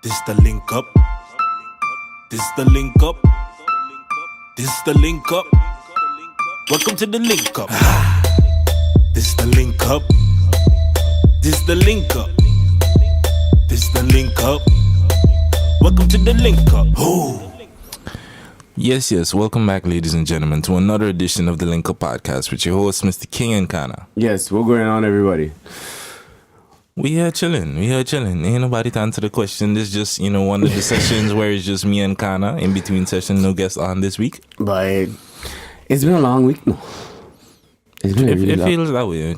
This the link up. This the link up. This the link up. Welcome to the link up. This the link up. This the link up. This the link up. Welcome to the link up. Ooh. Yes, welcome back, ladies and gentlemen, to another edition of the LinkUp podcast with your host, Mr. King and Kana. Yes, what's going on, everybody? We here chilling. Ain't nobody to answer the question. This just, one of the sessions where it's just me and Kana. In between sessions, no guests on this week. But it's been a long week now. It's been It feels that way.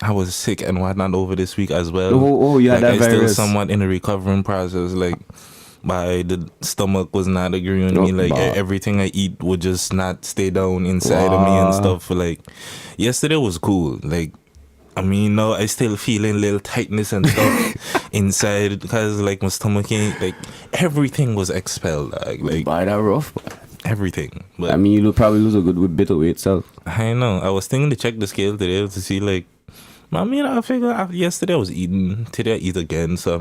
I was sick and whatnot over this week as well. Oh, yeah, that virus. Still somewhat in the recovering process. The stomach was not agreeing with me. Everything I eat would just not stay down inside of me and stuff. Yesterday was cool. Now I still feeling little tightness and stuff inside because my stomach ain't everything was expelled. By that rough. Everything. But you'll probably lose a good bit of weight itself. I know. I was thinking to check the scale today to see I figure after yesterday I was eating. Today I eat again. So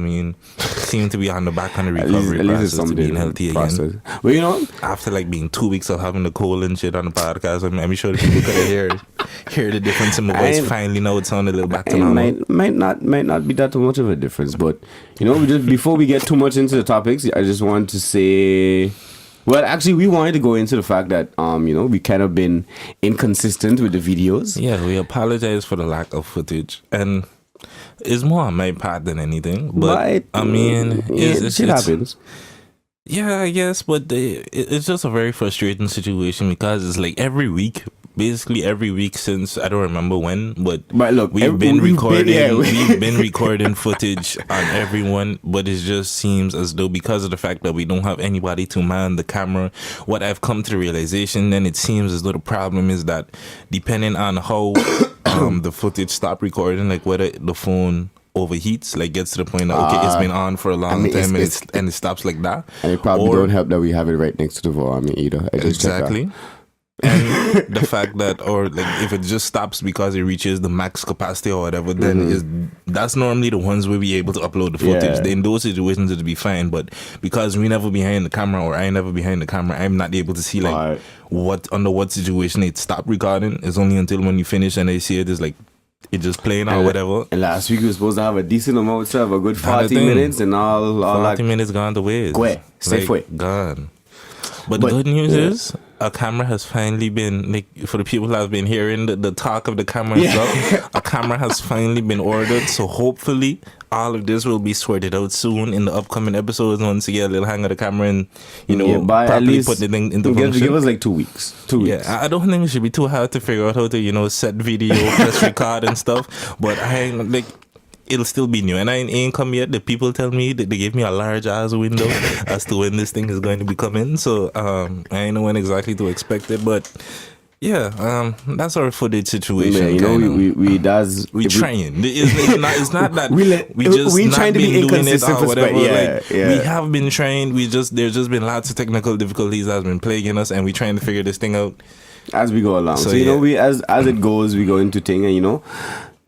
seem to be on the back on the recovery process to being healthy again. Well, after being 2 weeks of having the cold and shit on the podcast, I'm sure the people could hear the difference in my voice. Finally, now it sounded a little back to normal. Might not be that much of a difference, but just before we get too much into the topics, I just want to say. Well, actually, we wanted to go into the fact that, we kind of been inconsistent with the videos. Yeah, we apologize for the lack of footage. And it's more on my part than anything. But, shit happens. Yeah, I guess. But it's just a very frustrating situation because it's every week. Basically every week since I don't remember when, but look, we've been recording footage on everyone, but it just seems as though because of the fact that we don't have anybody to man the camera, what I've come to the realization, then it seems as though the problem is that depending on how the footage stop recording, whether the phone overheats, gets to the point that it's been on for a long time and it stops like that. And it probably don't help that we have it right next to the wall. Either. Exactly. And the fact that, if it just stops because it reaches the max capacity or whatever, then that's normally the ones where we able to upload the footage. Yeah. In those situations, it'll be fine. But because we never behind the camera, or I never behind the camera, I'm not able to see under what situation it stopped recording. It's only until when you finish and they see it is it just playing or whatever. And last week we were supposed to have a decent amount of stuff, a good 40 minutes and all 40 minutes gone to waste. Gone. But the good news is a camera has finally been, for the people that have been hearing the talk of the camera and stuff, a camera has finally been ordered. So hopefully all of this will be sorted out soon in the upcoming episodes once you get a little hang of the camera and, properly put the thing into function. Give us 2 weeks. 2 weeks. Yeah, I don't think it should be too hard to figure out how to, set video, press record and stuff. But it'll still be new. And I ain't come yet. The people tell me that they gave me a large ass window as to when this thing is going to be coming. So I ain't know when exactly to expect it. But yeah, that's our footage situation. We trying. It's not that we trying to be inconsistent or whatever. We have been trying. There's just been lots of technical difficulties that's been plaguing us, and we trying to figure this thing out as we go along. So we as it goes, we go into thing, and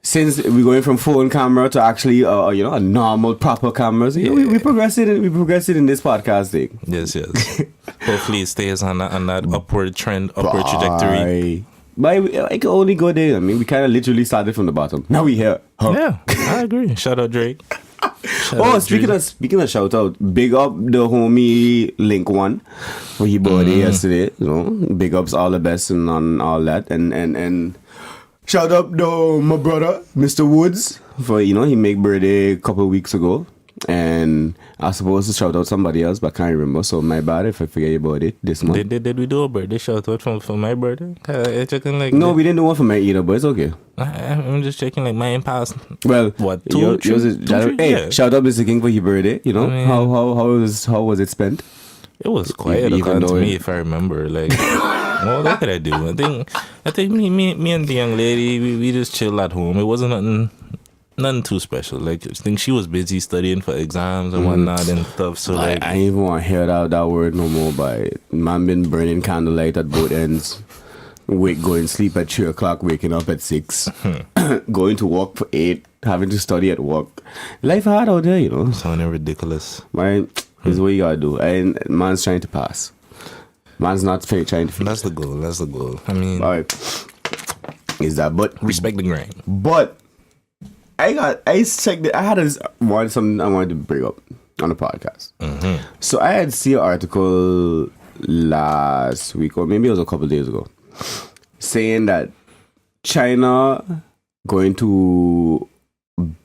since we're going from phone camera to actually, a normal, proper cameras, we progress it in this podcast thing. Yes. Hopefully it stays on that upward trajectory. But I can only go there. We kind of literally started from the bottom. Now we here. Huh. Yeah, I agree. Shout out Drake. Speaking of shout out, big up the homie Link One for his birthday yesterday. Big ups all the best and on all that, and shout out to my brother, Mr. Woods, for, he made birthday a couple of weeks ago. And I was supposed to shout out somebody else, but I can't remember. So my bad if I forget about it this month. Did we do a birthday shout out for my birthday? No, we didn't do one for my either, but it's okay. I'm just checking mine passed. Well, what, two, hey, shout out Mr. King for your birthday. How was it spent? It was quiet according to me, if I remember. What could I do? I think me and the young lady, we just chilled at home. It wasn't nothing too special. I think she was busy studying for exams and whatnot and stuff. So I ain't even want to hear that word no more. But man been burning candlelight at both ends. Going sleep at 3 o'clock, waking up at 6, going to work for 8. having to study at work. Life hard out there, you know. Sounding ridiculous. Right? This is what you gotta do. And man's trying to pass. Man's not trying to finish. That's the goal. I mean, all right. Is that, but respect the grind. But I checked it. I had something I wanted to bring up on the podcast. Mm-hmm. So I had seen an article last week, or maybe it was a couple of days ago, saying that China going to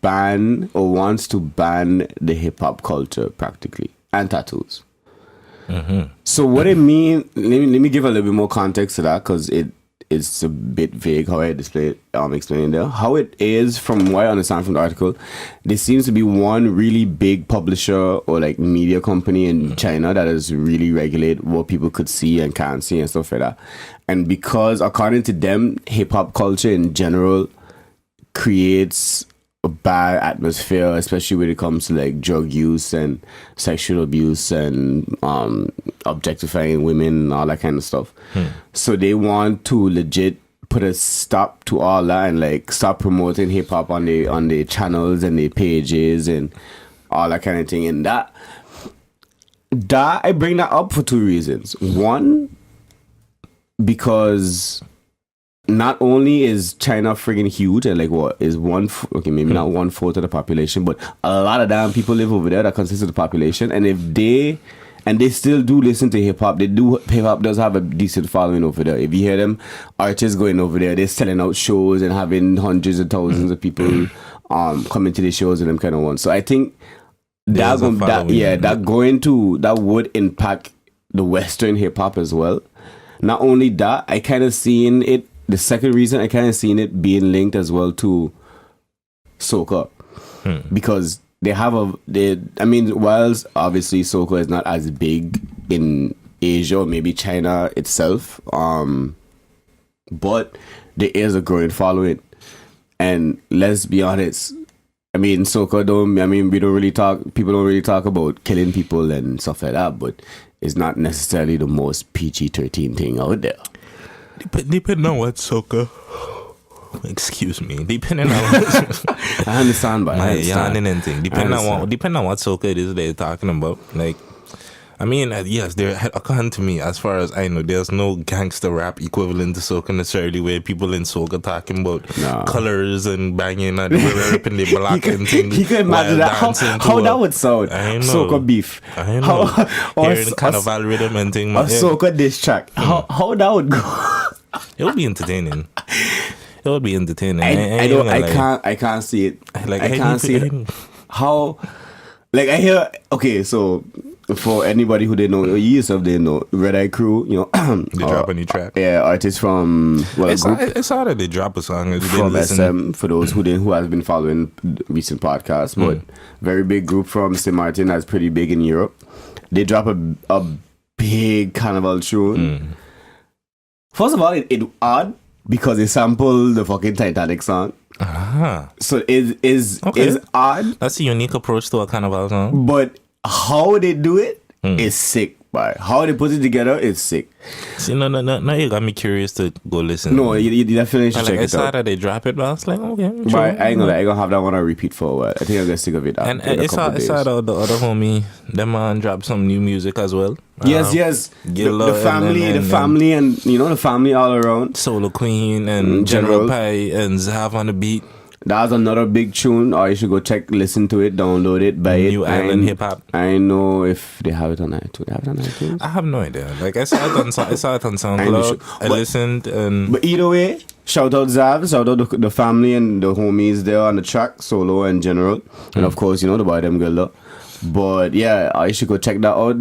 ban or wants to ban the hip hop culture practically and tattoos. Mm-hmm. So what it mean? Let me give a little bit more context to that because it's a bit vague how I explaining there. How it is, from what I understand from the article, there seems to be one really big publisher or like media company in China that is really regulate what people could see and can't see and stuff like that. And because according to them, hip hop culture in general creates a bad atmosphere, especially when it comes to like drug use and sexual abuse and objectifying women and all that kind of stuff. So they want to legit put a stop to all that and like stop promoting hip hop on the channels and the pages and all that kind of thing. And that I bring that up for two reasons. One, because not only is China friggin' huge and like what is maybe not 1/4 of the population, but a lot of damn people live over there that consists of the population. And if they still do listen to hip hop, hip hop does have a decent following over there. If you hear them artists going over there, they're selling out shows and having hundreds of thousands of people coming to the shows and them kind of ones. So I think that would impact the Western hip hop as well. Not only that, I kind of seen it. The second reason I kind of seen it being linked as well to soca, because whilst obviously soca is not as big in Asia or maybe China itself, but there is a growing following. And let's be honest, I mean, soca people don't really talk about killing people and stuff like that, but it's not necessarily the most PG-13 thing out there. Depending on what soca. Excuse me. Depending on what I understand, but anything. Depending on what soca it is they're talking about. Like, I mean, yes, according to me, as far as I know, there's no gangster rap equivalent to soca necessarily, where people in soca talking about colors and banging and ripping the black and things. You can imagine that. How that would sound. Soca beef. I know. Hearing carnival rhythm and thing. A soca diss track. How that would go? It would be entertaining. I can't see it. I can't see it. How? Like I hear. Okay, so for anybody who didn't know, you yourself didn't know, Red Eye Crew, you know, they drop a new track. Yeah, artists from it's hard that they drop a song from SM. For those who has been following recent podcasts, but very big group from St. Martin that's pretty big in Europe. They drop a big carnival tune. First of all, it odd because they sample the fucking Titanic song. So is odd. That's a unique approach to a carnival song. But how they do it is sick, but how they put it together is sick. See, no, you got me curious to go listen. No, you definitely should check it out. I saw that they drop it, but I was like, okay. But I ain't gonna have that one on repeat for a while. I think I'm gonna stick with it. And I saw the other homie, them man dropped some new music as well. Yes. The family, and you know the family all around. Solo Queen and General Pie and Zav on the beat. That's another big tune, or you should go listen to it, download it, buy it. New Island Hip Hop. I know if they have it on iTunes. They have it on iTunes? I have no idea. Like I saw it on SoundCloud. I listened and. But either way, shout out Zav, shout out the family and the homies there on the track, Solo and General, and of course you know the boy them girl. But yeah, I should go check that out.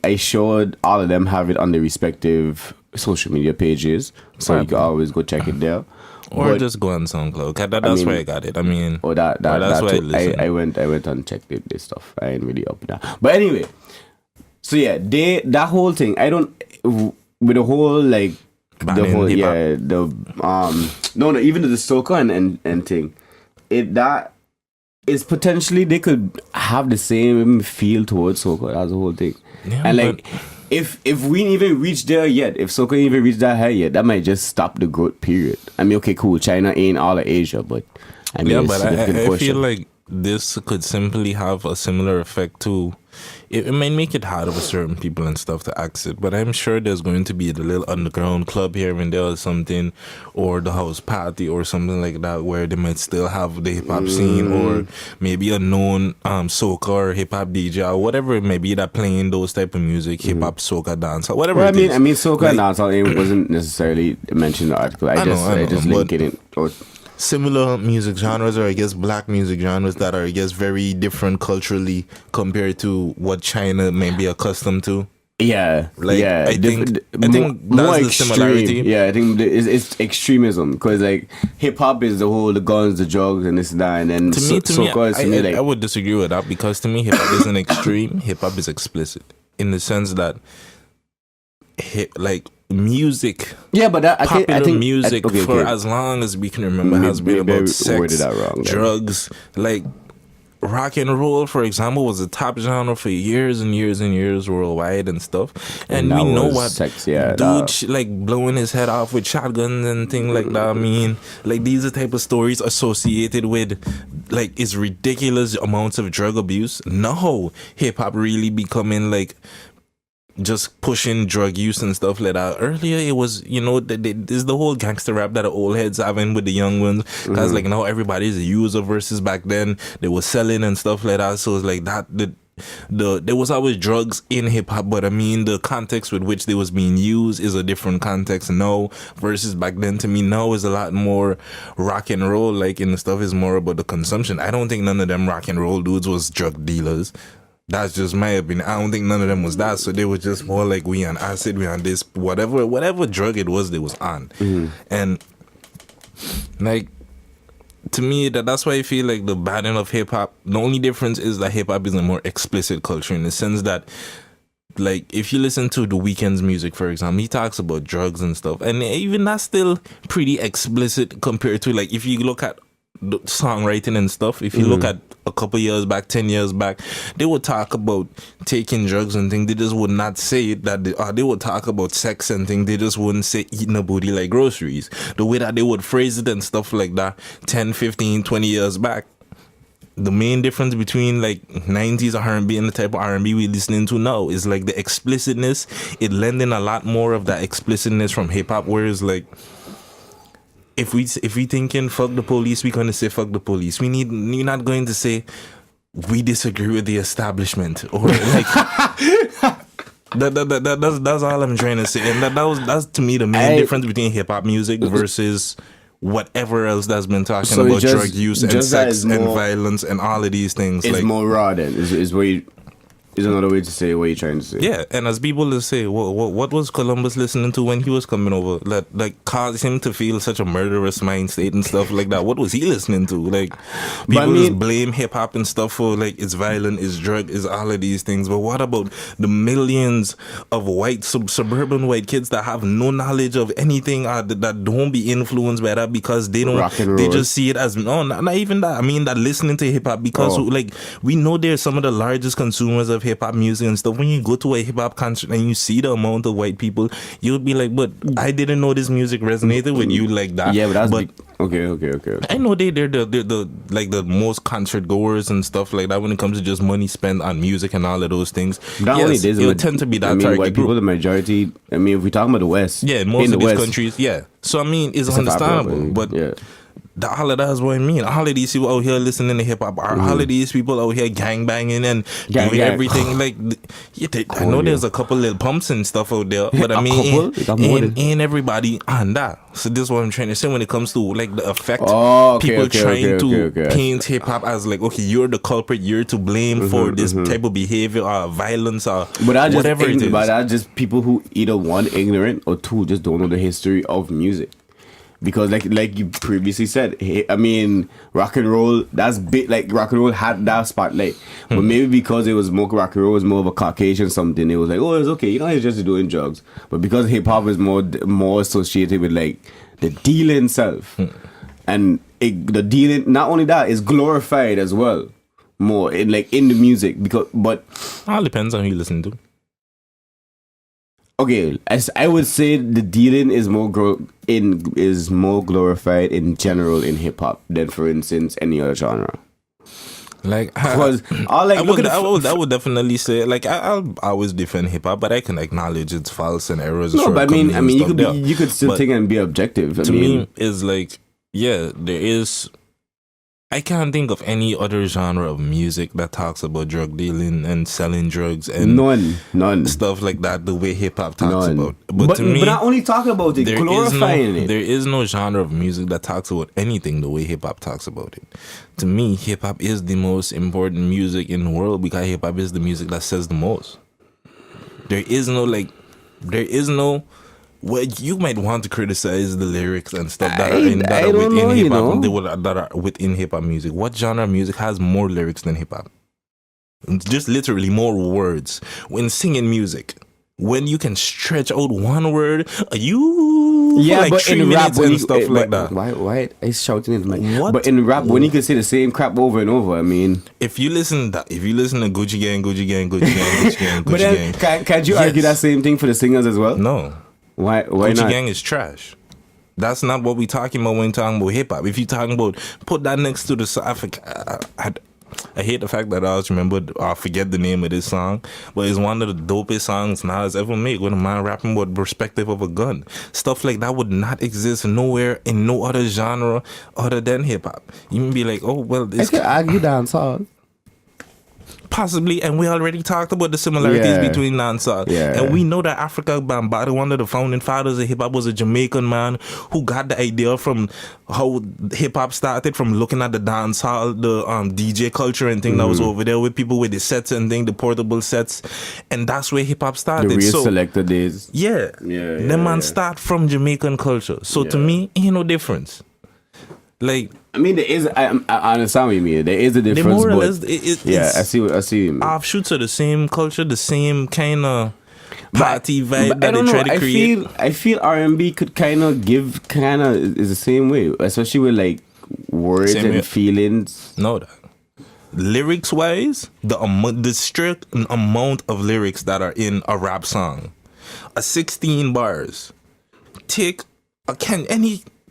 I showed all of them have it on their respective social media pages, so you can always go check it there. Or just go on SoundCloud. That's where I got it. I mean, that's where I listened. I went and checked this stuff. I ain't really up with that. But anyway, so yeah, that whole thing. I don't with the whole like the whole no even the soca and thing. That is potentially they could have the same feel towards soca as the whole thing, and like. If we even reach there yet, if soca even reach that high yet, that might just stop the growth period. I mean, okay, cool. China ain't all of Asia, but I mean, yeah, but I feel like this could simply have a similar effect to. It might make it harder for certain people and stuff to access, but I'm sure there's going to be a little underground club here and there or something, or the house party or something like that, where they might still have the hip hop scene, or maybe a known soca or hip hop DJ or whatever it may be that playing those type of music, hip hop, soca, dance, or whatever. Well, I mean, soca and dancehall wasn't necessarily mentioned in the article. I just link it in. Similar music genres, or I guess black music genres that are, I guess, very different culturally compared to what China may be accustomed to. Yeah, I think that's the similarity. Yeah, I think it's extremism, because like hip hop is the guns, the drugs, and this and that, and then I would disagree with that, because to me hip hop isn't extreme. Hip hop is explicit in the sense that music. Yeah, but I think music for as long as we can remember has been about sex, drugs. Like rock and roll, for example, was a top genre for years and years and years worldwide and stuff. And we know what sex, like blowing his head off with shotguns and things like that. I mean, like these are the type of stories associated with like is ridiculous amounts of drug abuse. No, hip hop really becoming like just pushing drug use and stuff like that. Earlier it was, there's the whole gangster rap that the old heads having with the young ones, because like now everybody's a user versus back then they were selling and stuff like that. So it's like that there was always drugs in hip hop, but I mean the context with which they was being used is a different context now versus back then. To me now is a lot more rock and roll, like, and the stuff is more about the consumption. I don't think none of them rock and roll dudes was drug dealers. That's just my opinion. I don't think none of them was that. So they were just more like, we on acid, we on this, whatever drug it was they was on. And like, to me, that's why I feel like the banning of hip hop, the only difference is that hip hop is a more explicit culture, in the sense that, like, if you listen to The Weeknd's music, for example, he talks about drugs and stuff, and even that's still pretty explicit compared to, like, if you look at the songwriting and stuff, if you look at a couple years back, 10 years back, they would talk about taking drugs and things. They just would not say that they would talk about sex and things. They just wouldn't say eating a booty like groceries. The way that they would phrase it and stuff like that 10, 15, 20 years back. The main difference between like 90s R&B and the type of R&B we listening to now is like the explicitness. It lending a lot more of that explicitness from hip hop, whereas like if we thinking fuck the police, we're gonna say fuck the police. We're not going to say we disagree with the establishment, or like that's all I'm trying to say. And that's to me the main difference between hip hop music versus whatever else that's been talking about drug use and sex and violence and all of these things. It's like more raw then is where you. Is another way to say what you're trying to say. Yeah, and as people will say, what was Columbus listening to when he was coming over? Like caused him to feel such a murderous mind state and stuff like that. What was he listening to? Like, people just blame hip hop and stuff for like it's violent, it's drug, it's all of these things. But what about the millions of white suburban white kids that have no knowledge of anything, that don't be influenced by that because they don't, they just see it as not even that. I mean, that listening to hip hop because like we know they're some of the largest consumers of hip hop music and stuff. When you go to a hip hop concert and you see the amount of white people, you'll be like, but I didn't know this music resonated with you like that. Yeah, but that's okay. I know they're the like the most concert goers and stuff like that when it comes to just money spent on music and all of those things. Not only this, it'll tend to be that target white group. people, the majority. I mean, if we talk about the West, yeah, most of these countries, yeah. So I mean, it's understandable, but yeah. All of that is what I mean. All of these people out here listening to hip hop, all of these people out here gang banging and doing everything. Like, I know there's a couple little pumps and stuff out there, but I mean, ain't everybody on that. So this is what I'm trying to say when it comes to like the effect people trying to paint hip hop as like, okay, you're the culprit, you're to blame for this type of behavior or violence or whatever it is. But that's just people who either one, ignorant, or two, just don't know the history of music. Because like you previously said, I mean, rock and roll, that's big. Like rock and roll had that spotlight, but maybe because it was more rock and roll was more of a Caucasian something, it was like, oh, it's okay, it's just doing drugs. But because hip hop is more associated with like the dealing itself, and the dealing, not only that, is glorified as well, more in the music. But all depends on who you listen to. okay, as I would say the dealing is more glorified in general in hip hop than, for instance, any other genre. Like, because I would definitely say, like, I'll always defend hip hop, but I can acknowledge its faults and errors. No, but I mean, you could still think and be objective. To me, is like, yeah, there is. I can't think of any other genre of music that talks about drug dealing and selling drugs and none stuff like that the way hip hop talks about. But to me, but not only talking about it, glorifying it. There is no genre of music that talks about anything the way hip hop talks about it. To me, hip hop is the most important music in the world because hip hop is the music that says the most. There is no. Well, you might want to criticize the lyrics and stuff that are within hip hop music. What genre of music has more lyrics than hip hop? Just literally more words. When singing music, when you can stretch out one word, but in rap and stuff like that. Why is shouting in the mic? What? But in rap, when you can say the same crap over and over, I mean, if you listen to Gucci Gang, Gucci Gang, Gucci Gang, Gucci Gang, Gucci but then, Gang, can't you argue that same thing for the singers as well? No. Why Gucci not? Gang is trash. That's not what we're talking about when we're talking about hip hop. If you're talking about, put that next to the song. I hate the fact that I always forget the name of this song, but it's one of the dopest songs Nas ever made with a man rapping about the perspective of a gun. Stuff like that would not exist nowhere in no other genre other than hip hop. You can be like, oh, well, this. I could argue dancehall. Possibly, and we already talked about the similarities between dancehall. And we know that Africa Bambaataa, one of the founding fathers of hip hop, was a Jamaican man who got the idea from how hip hop started, from looking at the dancehall, the DJ culture and thing that was over there with people with the sets and thing, the portable sets, and that's where hip hop started. The real selector days. Them man start from Jamaican culture. So to me, ain't no difference. Like, I mean, there is. I understand what you mean. There is a difference, I see what you mean. Offshoots of the same culture, the same kind of party vibe that they try to create. I feel R&B could is the same way, especially with like words and feelings. No, lyrics wise, the strict amount of lyrics that are in a rap song, 16 bars.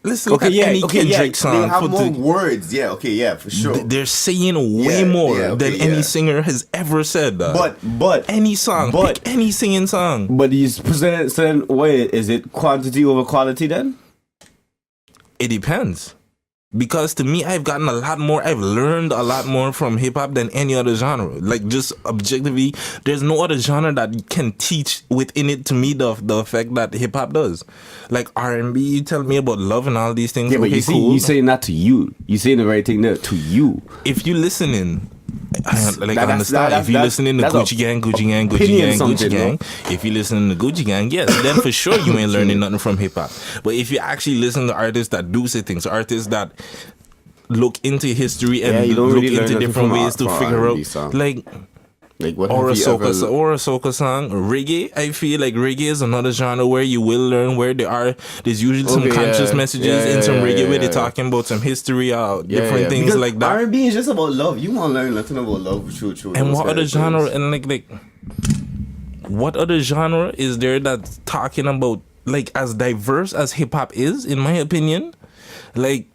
Look at any Kendrick song. They have more words, for sure. They're saying way more than any singer has ever said. But any song, pick any singing song. But you present certain way. Is it quantity over quality then? It depends. Because to me, I've learned a lot more from hip hop than any other genre. Like, just objectively, there's no other genre that can teach within it to me the effect that hip hop does. Like R&B, you tell me about love and all these things. Yeah, but you saying that to you. You saying the right thing there to you. If you listening, understand. If you listening to Gucci Gang, if you listening to Gucci Gang, yes, then for sure you ain't learning nothing from hip hop. But if you actually listen to artists that do say things, artists that look into history and look into different ways to figure out, like what or a soca song, reggae. I feel like reggae is another genre where you will learn where there's usually some conscious messages in some reggae where they're talking about some history, different things because like that. R&B is just about love. You want to learn nothing about love, true. And what other genre? And like, what other genre is there that's talking about like as diverse as hip hop is? In my opinion, like.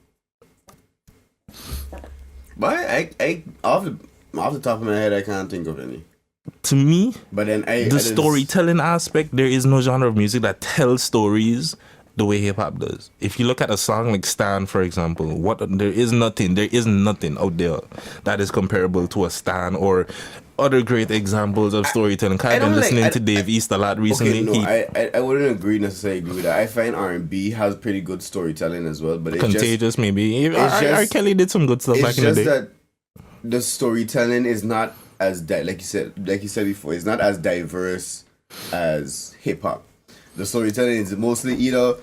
But I off the top of my head, I can't think of any. To me, but then the storytelling aspect, there is no genre of music that tells stories the way hip hop does. If you look at a song like Stan, for example, there is nothing out there that is comparable to a Stan or other great examples of storytelling. I've been listening to Dave East a lot recently. I wouldn't necessarily agree with that. I find R&B has pretty good storytelling as well, but it's Contagious, maybe. R. Kelly did some good stuff back in the day. It's just that the storytelling is not as like you said before, it's not as diverse as hip hop. The storytelling is mostly either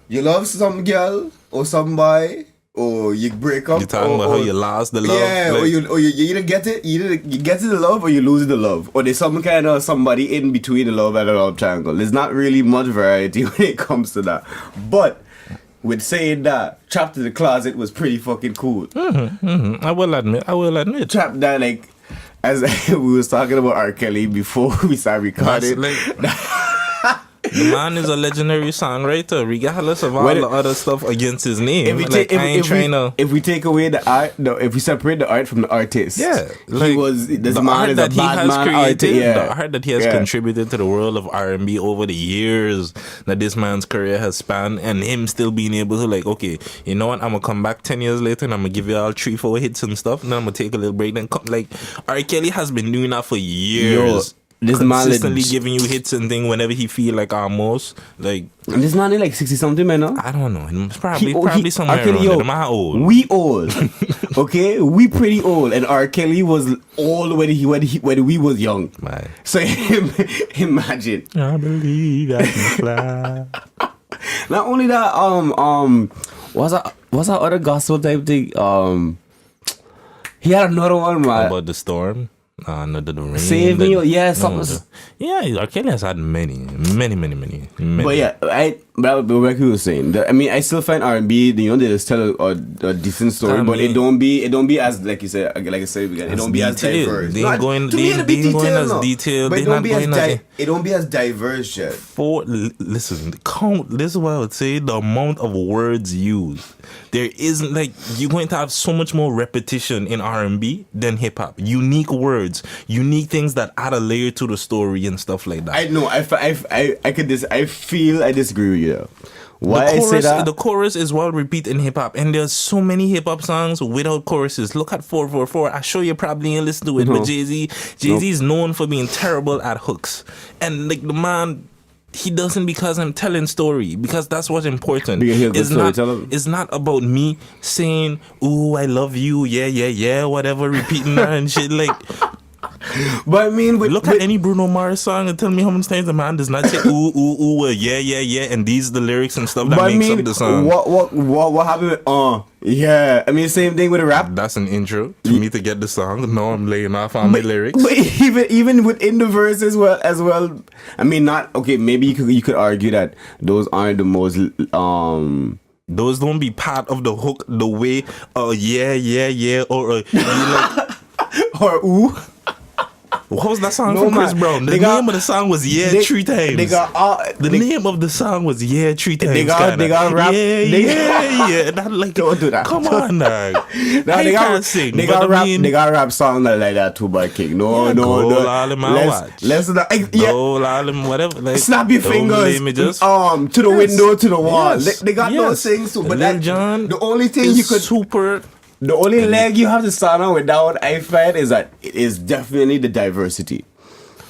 you love some girl or some boy, or you break up. You're talking about how you lost the love, or you either get it, you get the love, or you lose the love, or there's some kind of somebody in between the love and the love triangle. There's not really much variety when it comes to that, but. With saying that, Trapped in the Closet was pretty fucking cool. I will admit. Trapped that, like, as we was talking about R. Kelly before we started recording. The man is a legendary songwriter, regardless of all the other stuff against his name. If we take away the art, if we separate the art from the artist, like this man is a bad man artist. The art that he has contributed to the world of R&B over the years that this man's career has spanned, and him still being able to like, okay, you know what, I'm gonna come back 10 years later and I'm gonna give you all 3-4 hits and stuff, and then I'm gonna take a little break. Then come, like, R. Kelly has been doing that for years. This consistently giving you hits and things whenever he feel like almost like. And this man is like 60 something, man. No? I don't know. It's probably somewhere around there. I'm old. We old, okay? We pretty old, and R. Kelly was old when we was young. Man. So imagine. I believe I can fly. Not only that, what's that other gospel type thing? He had another one, man. About the storm. No, the rain. Save me, yeah, something. R. Kelly has had many. But yeah, but like you were saying, I still find R&B, they just tell a decent story, but it don't be as like I said, it don't be as diverse. They ain't going as detailed. But it don't be as diverse yet. Listen, this is what I would say. The amount of words used, there isn't like you're going to have so much more repetition in R&B than hip hop. Unique words, unique things that add a layer to the story and stuff like that. I know. I disagree with you. Why I say that? The chorus is well repeated in hip hop, and there's so many hip hop songs without choruses. Look at 444. I show you probably ain't listen to it, but Jay-Z is known for being terrible at hooks, and like the man. He doesn't because I'm telling story, because that's what's important. It's not about me saying, "Ooh, I love you, yeah, whatever," repeating that and shit. Like, but I mean, look at any Bruno Mars song and tell me how many times the man does not say ooh, yeah, and these the lyrics and stuff that makes up the song. What happened with yeah? I mean, same thing with a rap. That's an intro for me to get the song. No, I'm laying off on my lyrics. But even within the verse as well. I mean, not okay. Maybe you could argue that those aren't the most Those don't be part of the hook the way yeah or or ooh. What was that song from Chris Brown? The name of the song was 3 times. The name of the song was 3 times. They got rap. Yeah. That, like, don't do that. Come on, dog. They got rap songs like that too, by King. No. Let's not. Whatever. Like, snap your fingers. To the window, to the wall. They got those things too. But Lil Jon, the only thing you could the only leg you have to stand on without, I find, is that it is definitely the diversity.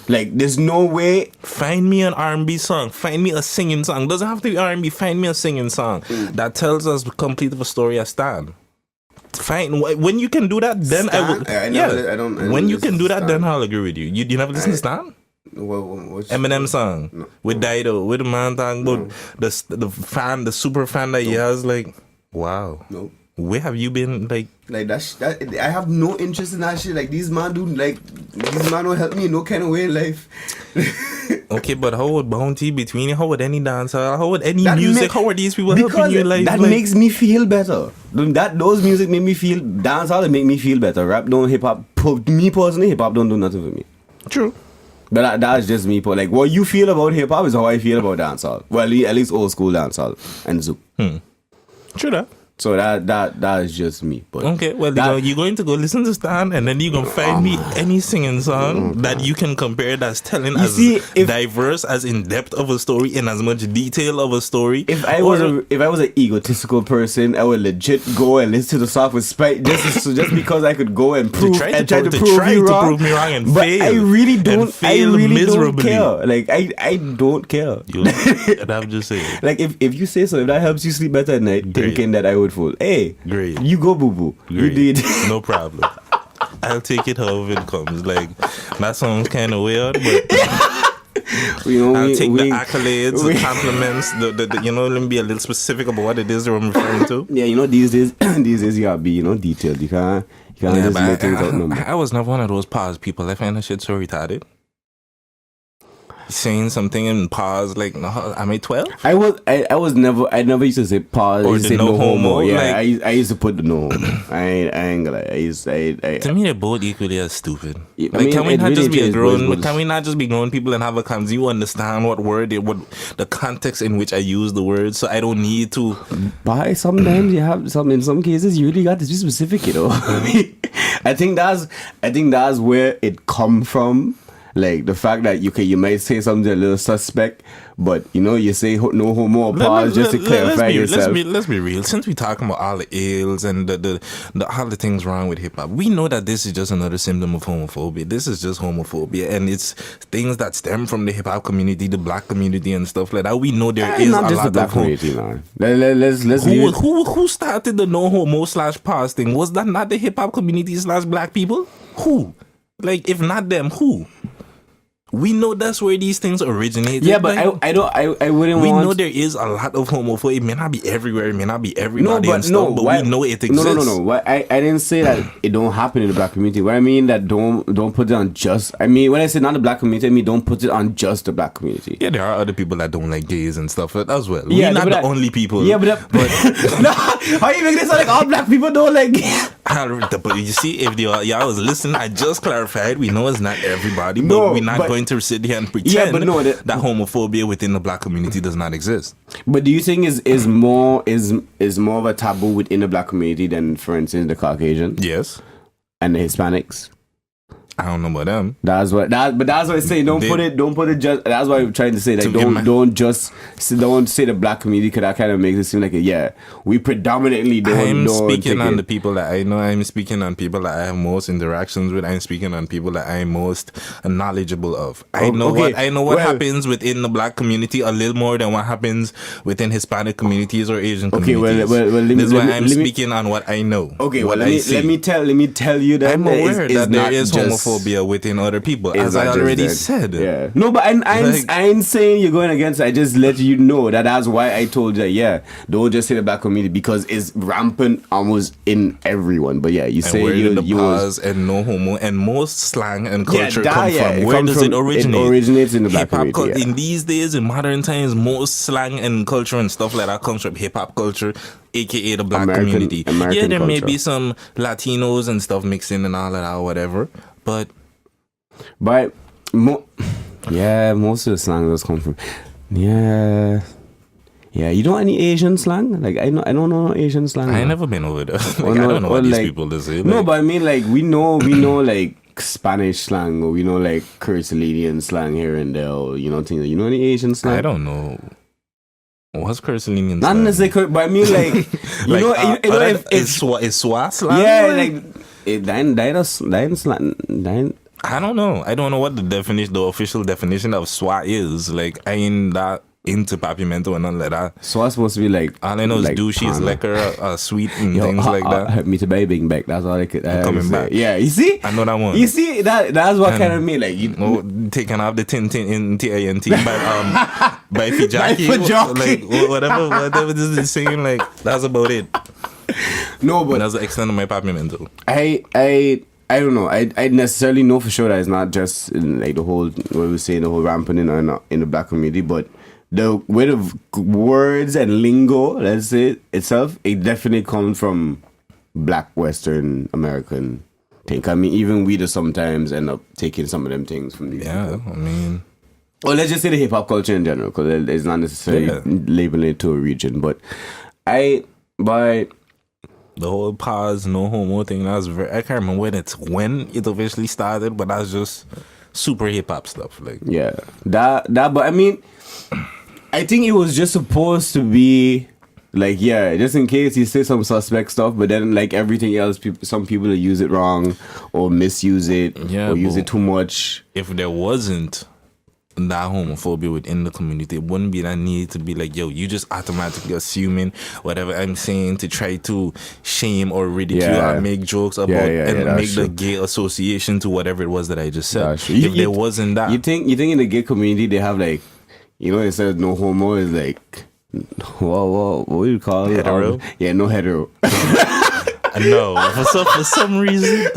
Like, there's no way. Find me an R&B song. Find me a singing song. Doesn't have to be R&B. Find me a singing song that tells us the complete of a story as Stan. Fine. When you can do that, then Stan? I don't. When you can do that, then I'll agree with you. You never listen to Stan? Eminem song with Dido, with the man talking about the super fan that he has. Like, wow. Nope. Where have you been? Like that I have no interest in that shit. Like, these man don't help me in no kind of way in life. Okay, but how would Bounty between you? How would any dancer? How would any music? How are these people helping you in life? That makes me feel better. Those music make me feel, dancehall make me feel better. Rap don't, hip hop. Me personally, hip hop don't do nothing for me. True. But that's just me. Like, what you feel about hip hop is how I feel about dancehall. Well, at least old school dancehall and zouk. True that. So that is just me. But okay, well, you're going to go listen to Stan, and then you're going to find me any singing song that you can compare that's telling diverse, as in depth of a story, in as much detail of a story. If I was an egotistical person, I would legit go and listen to the song with spite just because I could go and prove try to prove me wrong and fail. I really don't care. Like, I don't care. And I'm just saying. Like, if you say so, if that helps you sleep better at night, thinking that I would fall. Hey, great. You go, boo boo. You did. No problem. I'll take it however it comes. Like, that sounds kind of weird, but I'll take the accolades, the compliments. Let me be a little specific about what it is that I'm referring to. Yeah, these days you gotta be, detailed. You can't just make things out number. I was never one of those pause people. I find that shit so retarded. saying something and pause like, no, am I 12? I never used to say pause. Or the say no homo. Yeah, like, I used to put the no homo. I ain't gonna lie. To me, they're both equally as stupid. I like, mean, can we not really just be grown? Can we not just be grown people and have a conversation? You understand what the context in which I use the word, so I don't need to. But sometimes you have in some cases you really got to be specific, you know. I think that's where it come from. Like the fact that you might say something a little suspect, but you say no homo pause just to clarify yourself. Let's be real. Since we're talking about all the ills and the all the things wrong with hip hop, we know that this is just another symptom of homophobia. This is just homophobia, and it's things that stem from the hip hop community, the black community, and stuff like that. We know there is not a just lot the black of community, man. Let's who started the no homo / pause thing? Was that not the hip hop community / black people? Who? Like, if not them, who? We know that's where these things originate. Yeah, but like, I wouldn't we want... know there is a lot of homophobia. It may not be everywhere. It may not be everybody but we know it exists. No. I didn't say that it don't happen in the black community. What I mean that don't put it on just... I mean, when I say not the black community, I mean don't put it on just the black community. Yeah, there are other people that don't like gays and stuff as well. Yeah, we're not the only people. Yeah, but no, how you make this sound like all black people don't like gays? But you see, if y'all was listening, I just clarified. We know it's not everybody, but we're not going to sit here and pretend that homophobia within the black community does not exist. But do you think is more of a taboo within the black community than, for instance, the Caucasian? Yes. And the Hispanics? I don't know about them. That's what I say. Don't put it just. That's what I'm trying to say. Like, don't say the black community, because that kind of makes it seem like we predominantly don't. I'm speaking on the people that I know. I'm speaking on people that I have most interactions with. I'm speaking on people that I'm most knowledgeable of. I know what happens within the black community a little more than what happens within Hispanic communities or Asian communities. This is why I'm speaking on what I know. Okay, well let me tell you that I'm aware that there is homophobia within other people, as I already said. Yeah. No, but I ain't saying you're going against it. I just let you know that's why I told you, don't just say the black community, because it's rampant almost in everyone. But you say you pause and no homo, and most slang and culture come from. Where does it originate? It originates in the black community. In these days, in modern times, most slang and culture and stuff like that comes from hip hop culture, aka the black community. American there culture. may be some Latinos and stuff mixed in and all of that or whatever. But most of the slang does come from you know any Asian slang? Like I don't know Asian slang. I ain't never been over there. I don't know what these people they say. No, but I mean, like we know like Spanish slang, or we know like Caribbean slang here and there, or things. You know any Asian slang? I don't know. What's Caribbean slang? Not necessarily, but I mean like if it's Swa slang. Yeah, like. I don't know. I don't know what the official definition of SWA is. Like, I ain't that into Papimento and none like that. SWA supposed to be like... All I know is douchey, is liquor, sweet, and things like that. Me to babying back. That's all I could... coming back. Yeah, you see? I know that one. You see? That's what kind of me. Like, taking off the tin in TANT by Fijaki. Like, whatever this is saying, like, that's about it. No, but that's the extent of my Papimento. I don't know. I necessarily know for sure that it's not just like the whole, what we say, the whole rampant in the black community, but the way of words and lingo, let's say itself, it definitely comes from black Western American thing. I mean, even we do sometimes end up taking some of them things from these people. I mean, well, let's just say the hip hop culture in general, because it's not necessarily labeling it to a region, but the whole pause, no homo thing, I can't remember when it officially started, but that's just super hip hop stuff. Like, but I mean, I think it was just supposed to be like, just in case you say some suspect stuff, but then like everything else, some people use it wrong or misuse it or use it too much. If there wasn't that homophobia within the community, it wouldn't be that need to be like, yo, you just automatically assuming whatever I'm saying to try to shame or ridicule or make jokes about and make the gay association to whatever it was that I just said. If there wasn't that, you think in the gay community they have like, instead of no homo is like, what do you call it? Hetero? No hetero. No, for some reason,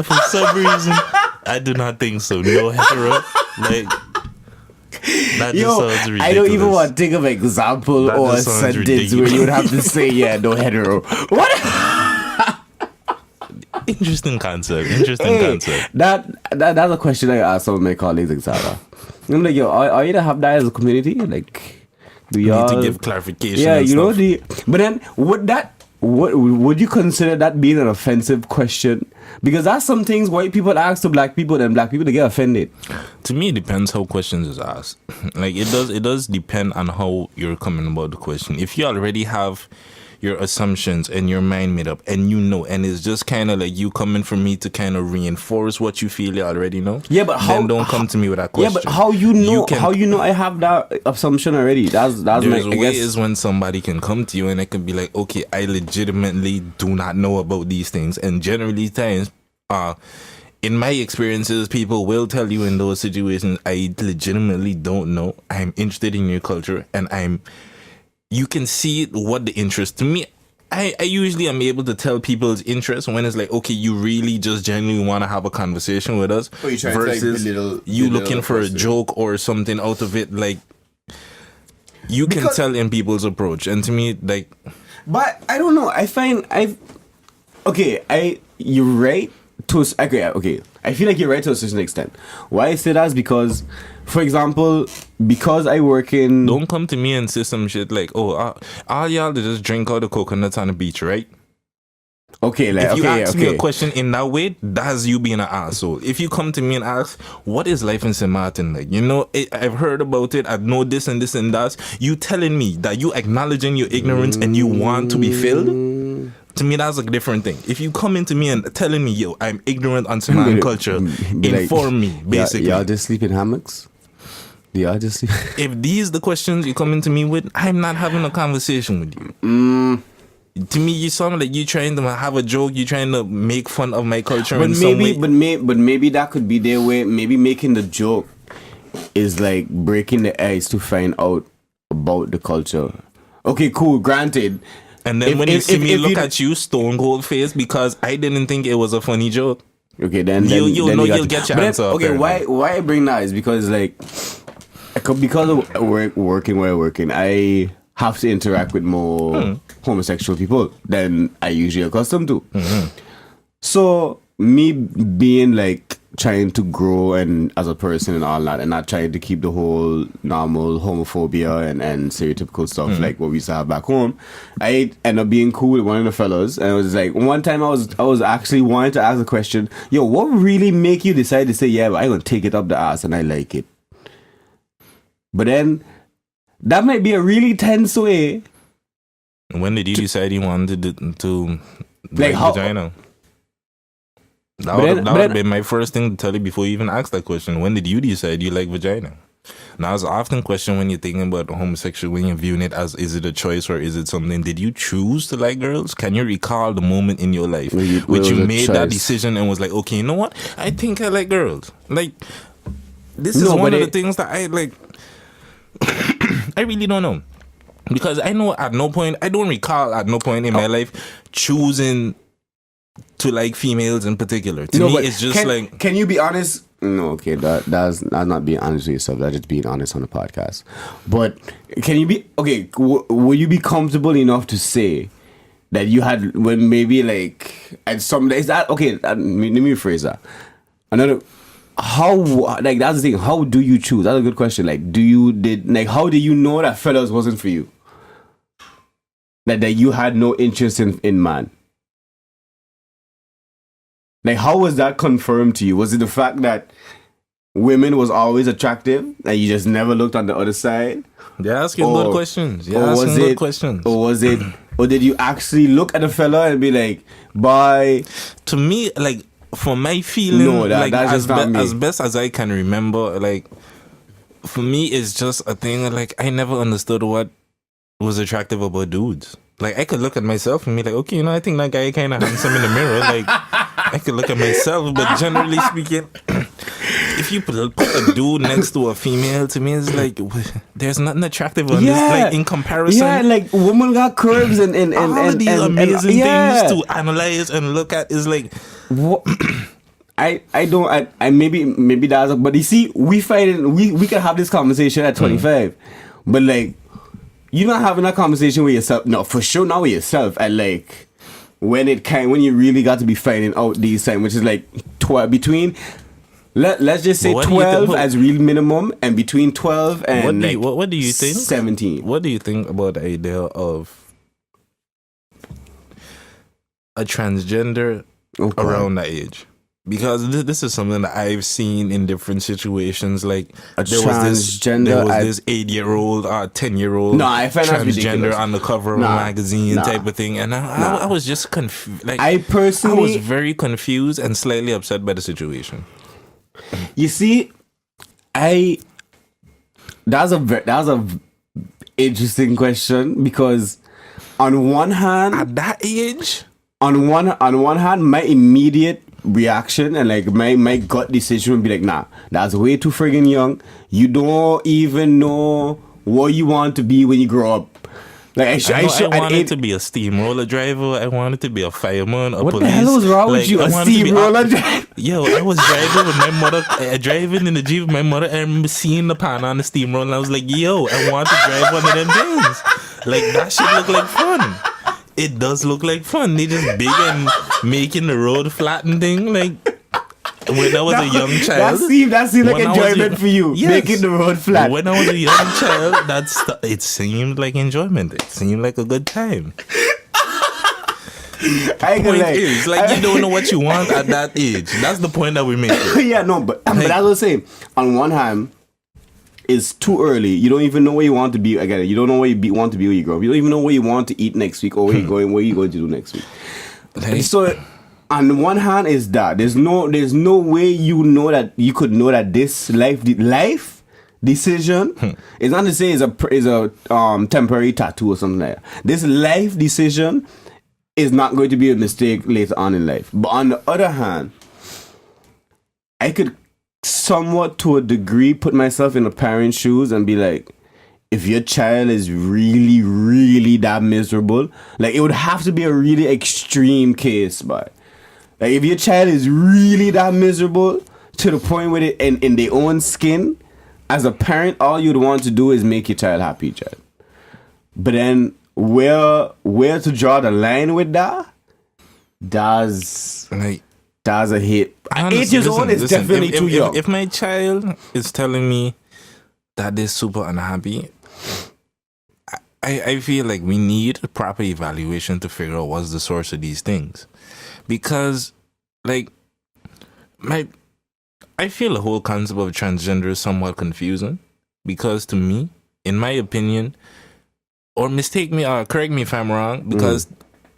I do not think so. No hetero, like. That just sounds ridiculous. I don't even want to think of an example That or a just sounds sentence ridiculous. where you would have to say, yeah, no hetero. What? Interesting concept. Interesting concept. That's a question I asked some of my colleagues, etc. I'm like, yo, are you to have that as a community? Like, do you need to give clarification? Yeah, and you know, stuff. but then would you consider that being an offensive question? Because that's some things white people ask to black people, and black people to get offended. To me, it depends how questions is asked. Like it does depend on how you're coming about the question. If you already have your assumptions and your mind made up, and you know, and it's just kind of like you coming from me to kind of reinforce what you feel you already know. Yeah, but how? Then don't come to me with that question. Yeah, but how you know? How you know I have that assumption already? That's there's my. a way is when somebody can come to you and it can be like, okay, I legitimately do not know about these things, and generally times, in my experiences, people will tell you in those situations, I legitimately don't know. I'm interested in your culture, and you can see what the interest. To me, I usually am able to tell people's interest when it's like, okay, you really just genuinely want to have a conversation with us, versus you looking for a joke or something out of it. Like, you can tell in people's approach, and to me, like, but I don't know. I find you're right to okay. I feel like you're right to a certain extent. Why I say that is because, for example, because I work in... Don't come to me and say some shit like, oh, all y'all to just drink out the coconuts on the beach, right? Okay, like, if you ask me a question in that way, that's you being an asshole. If you come to me and ask, what is life in St. Martin like? You know, I've heard about it. I know this and this and that. You telling me that you acknowledging your ignorance and you want to be filled? To me, that's a different thing. If you come into me and telling me, yo, I'm ignorant on St. Martin culture, inform me, basically. Y'all just sleep in hammocks? Yeah, just sleep. If these the questions you come into me with, I'm not having a conversation with you. To me, you sound like you trying to have a joke. You trying to make fun of my culture in some way. But maybe that could be their way. Maybe making the joke is like breaking the ice to find out about the culture. Okay, cool. Granted. And then when you see me look at you, stone cold face, because I didn't think it was a funny joke. Okay, then you'll get your answer. Okay, why I bring that is because because of working where I'm working, I have to interact with more homosexual people than I usually accustomed to. Mm-hmm. So me being like trying to grow and as a person and all that, and not trying to keep the whole normal homophobia and stereotypical stuff like what we used to have back home, I ended up being cool with one of the fellas, and it was like one time I was actually wanting to ask a question, yo, what really make you decide to say, yeah, but I'm gonna take it up the ass and I like it? But then that might be a really tense way. When did you decide you wanted to like vagina? That would have been my first thing to tell you before you even ask that question. When did you decide you like vagina? Now, it's an often question when you're thinking about homosexual, when you're viewing it as, is it a choice or is it something? Did you choose to like girls? Can you recall the moment in your life which you made that decision and was like, okay, you know what? I think I like girls. Like, this is one of the things that I like. I really don't know. Because I know at no point, I don't recall at no point in my life choosing to like females in particular. To me, it's just like... Can you be honest? No, okay, that's not being honest with yourself. That's just being honest on the podcast. But can you be... Okay, will you be comfortable enough to say that you had... When maybe like... At some... Is that... Okay, let me rephrase that. Another... How... Like, that's the thing. How do you choose? That's a good question. Like, how do you know that fellas wasn't for you? That you had no interest in man? Like, how was that confirmed to you? Was it the fact that women was always attractive and you just never looked on the other side? They're asking good questions. Or did you actually look at a fella and be like, bye? To me, like, for my feeling, no, that's just not me. As best as I can remember, like, for me, it's just a thing, like, I never understood what was attractive about dudes. Like, I could look at myself and be like, okay, you know, I think that guy kind of handsome in the mirror. Like, I could look at myself, but generally speaking, if you put a dude next to a female, to me, it's like, there's nothing attractive on this, like, in comparison. Yeah, like, woman got curves and all of these amazing things to analyze and look at is like... What? I don't I maybe that's but you see we can have this conversation at 25, but like you're not having that conversation with yourself. No, for sure not with yourself. And like when you really got to be finding out these times, which is like between. Let's just say 12 as real minimum, and between 12 and what do you think? 17. What do you think about the idea of a transgender around that age? Because this is something that I've seen in different situations. Like there was this 8-year-old, 10-year-old transgender on the cover of a magazine type of thing, and I was just confused. Like I was very confused and slightly upset by the situation. You see, that's a interesting question, because on one hand, at that age, on one hand, my immediate reaction and like my gut decision would be like, nah, that's way too friggin' young. You don't even know what you want to be when you grow up. Like I wanted to be a steamroller driver. I wanted to be a fireman, a what police. The hell was wrong with you? A steamroller driver? Yo, I was driving with my mother, driving in the Jeep with my mother, and I remember seeing the Kana on the steamroller, and I was like, yo, I want to drive one of them things. Like, that shit look like fun. It does look like fun. They just big and making the road flat and thing. Like, when I was a young child, that seemed like enjoyment for you. Yes, making the road flat. When I was a young child, it seemed like enjoyment. It seemed like a good time. Point is, like, you don't know what you want at that age. That's the point that we make. Yeah, no, but as I was saying, on one hand, it's too early. You don't even know where you want to be. I get it. You don't know where you want to be when you grow up. You don't even know what you want to eat next week or where you're going to do next week. So, on one hand, is that there's no way you know that you could know that this life decision is not to say is a temporary tattoo or something like that. This life decision is not going to be a mistake later on in life. But on the other hand, I could somewhat to a degree put myself in a parent's shoes and be like, if your child is really, really that miserable, like it would have to be a really extreme case, but like if your child is really that miserable to the point where it in their own skin, as a parent, all you'd want to do is make your child happy, child. But then where to draw the line with that? That's a hit. 8 years old is definitely too young. If my child is telling me that they're super unhappy, I feel like we need a proper evaluation to figure out what's the source of these things. Because, like, I feel the whole concept of transgender is somewhat confusing. Because to me, in my opinion, or correct me if I'm wrong, because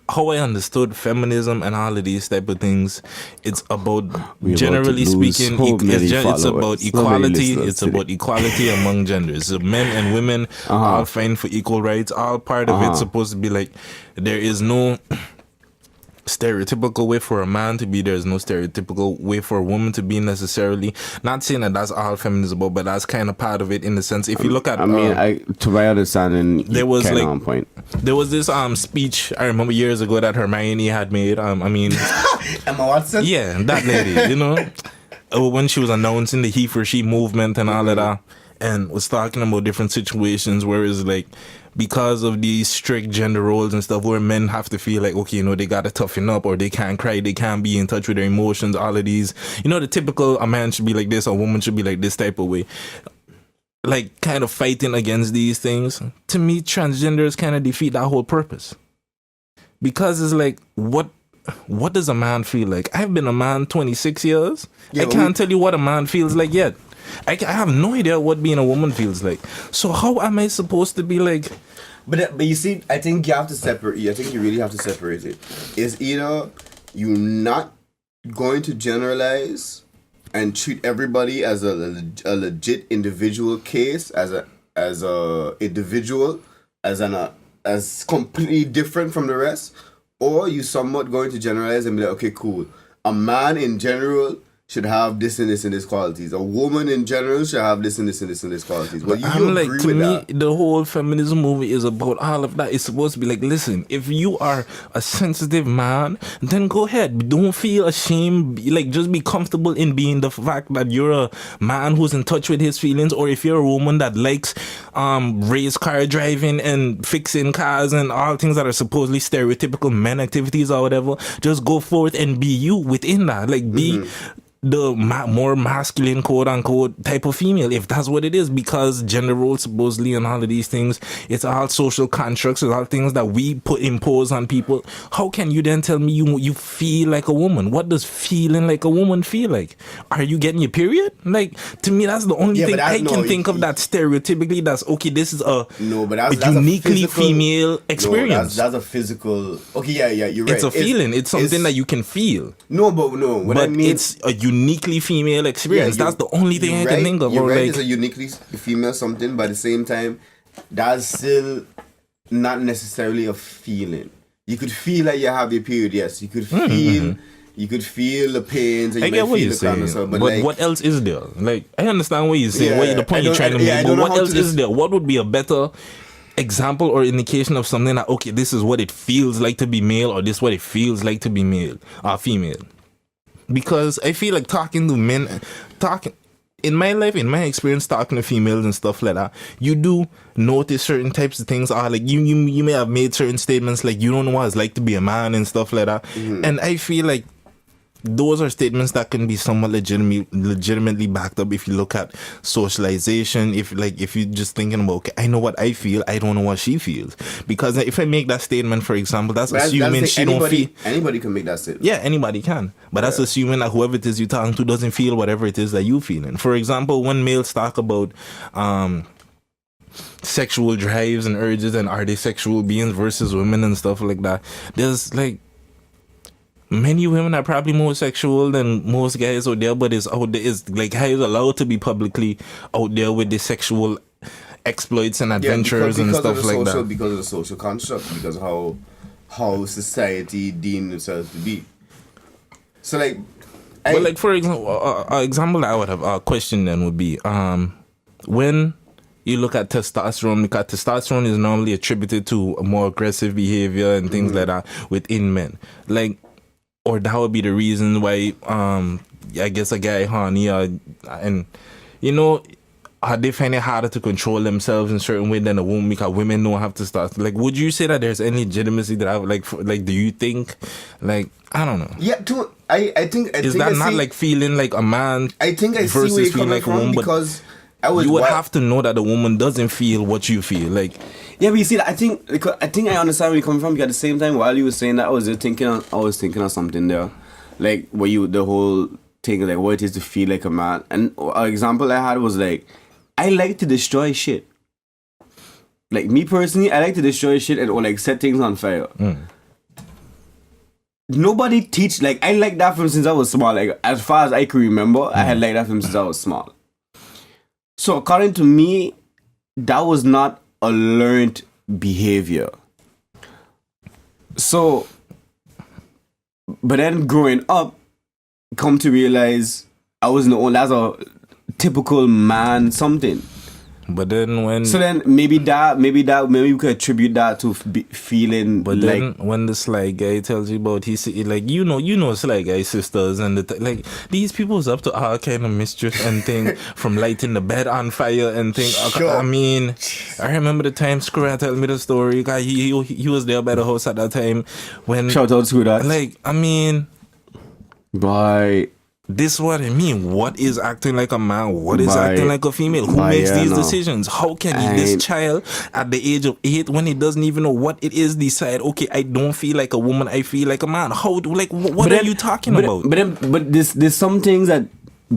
how I understood feminism and all of these type of things, it's about, generally speaking, it's about equality. It's about equality among genders. So men and women all fighting for equal rights. All part of it's supposed to be like, there is no stereotypical way for a man to be. There's no stereotypical way for a woman to be necessarily. Not saying that that's all feminism about, but that's kind of part of it in the sense. If you look at, to my understanding, there was like on point. There was this speech I remember years ago that Hermione had made. Emma Watson. Yeah, that lady. You know, when she was announcing the he for she movement and all of that, and was talking about different situations where it's like, because of these strict gender roles and stuff, where men have to feel like, okay, you know, they gotta toughen up, or they can't cry, they can't be in touch with their emotions, all of these, you know, the typical, a man should be like this, a woman should be like this type of way, like kind of fighting against these things. To me, transgenders kind of defeat that whole purpose, because it's like, what does a man feel like? I've been a man 26 years. I can't tell you what a man feels like yet. I have no idea what being a woman feels like. So how am I supposed to be like? But you see, I think you have to separate. I think you really have to separate it. It's either you're not going to generalize and treat everybody as a legit individual case, as a individual, as completely different from the rest, or you somewhat going to generalize and be like, okay, cool. A man in general should have this and this and this qualities. A woman in general should have this and this and this and this qualities. Well, I'm like, to me, the whole feminism movie is about all of that. It's supposed to be like, listen, if you are a sensitive man, then go ahead. Don't feel ashamed. Like, just be comfortable in being the fact that you're a man who's in touch with his feelings. Or if you're a woman that likes race car driving and fixing cars and all things that are supposedly stereotypical men activities or whatever, just go forth and be you within that. Like, be the more masculine, quote unquote, type of female, if that's what it is, because gender roles supposedly and all of these things, it's all social constructs, it's all things that we impose on people. How can you then tell me you feel like a woman? What does feeling like a woman feel like? Are you getting your period? Like, to me, that's the only thing I can think of that stereotypically that's okay. This is a uniquely female experience. That's a physical. Okay, yeah, you're right. It's a feeling. It's something that you can feel. What I mean, it's a uniquely female experience. That's the only thing I can think of. You're right, it's a uniquely female something, but at the same time, that's still not necessarily a feeling. You could feel like you have your period, yes. You could feel you could feel the pains and I get what you're saying. But like, what else is there? Like, I understand what you're saying, the point you're trying to make, but what else is there? What would be a better example or indication of something that, okay, this is what it feels like to be male, or this is what it feels like to be male or female? Because I feel like talking to men, in my life, in my experience, talking to females and stuff like that, you do notice certain types of things. Are like you may have made certain statements like you don't know what it's like to be a man and stuff like that. And I feel like those are statements that can be somewhat legitimately backed up if you look at socialization. If you're just thinking about, okay, I know what I feel, I don't know what she feels. Because if I make that statement, for example, that's assuming she don't feel. Anybody can make that statement. Yeah, anybody can. But that's assuming that whoever it is you're talking to doesn't feel whatever it is that you feeling. For example, when males talk about sexual drives and urges and are they sexual beings versus women and stuff like that, there's like many women are probably more sexual than most guys out there, but it's out there. It's like guys allowed to be publicly out there with the sexual exploits and adventures and stuff like that. Because of the social construct, because of how society deemed themselves to be. So like, but like for example, example that I would have a question then would be when you look at testosterone, because testosterone is normally attributed to a more aggressive behavior and things like that within men. Like, or that would be the reason why I guess a guy horny and you know they find it harder to control themselves in a certain way than a woman, because women don't have to start. Like, would you say that there's any legitimacy that I would like do you think, like, I don't know. Yeah, I think not like feeling like a man? I think I see where you're coming from, because you would have to know that a woman doesn't feel what you feel. Like, yeah, but you see, I think I understand where you're coming from. Because at the same time, while you were saying that, I was thinking of something there, like the whole thing, like what it is to feel like a man. And an example I had was like, I like to destroy shit. Like me personally, I like to destroy shit or like set things on fire. Nobody teach, like, I like that from since I was small. Like, as far as I can remember, I had liked that from since I was small. So according to me, that was not a learned behavior. So, but then growing up, come to realize I wasn't the only, that's a typical man something. But then maybe we could attribute that to feeling. But then when the sly guy tells you about his, like, you know sly guy sisters and like these people's up to all kind of mischief and thing, from lighting the bed on fire and thing. Sure. I mean, I remember the time Screw told me the story. Guy, he was there by the house at that time when. Shout out to that. Like, I mean, bye. This is what I mean. What is acting like a man? What is acting like a female? Who makes these decisions? How can this child at the age of 8, when he doesn't even know what it is, decide, okay, I don't feel like a woman, I feel like a man? How, like, what are you talking about? But there's some things that,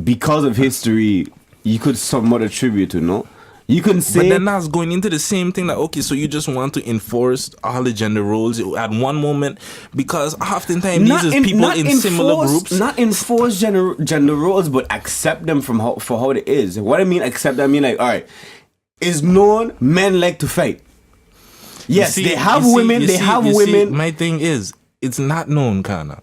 because of history, you could somewhat attribute to, no? You can say, but then that's going into the same thing that, okay, so you just want to enforce all the gender roles at one moment, because oftentimes these is people in similar groups. Not enforce gender roles, but accept them for how it is. What I mean accept, I mean like, all right, it's known men like to fight. Yes, they have women. They have women. My thing is, it's not known, Kana.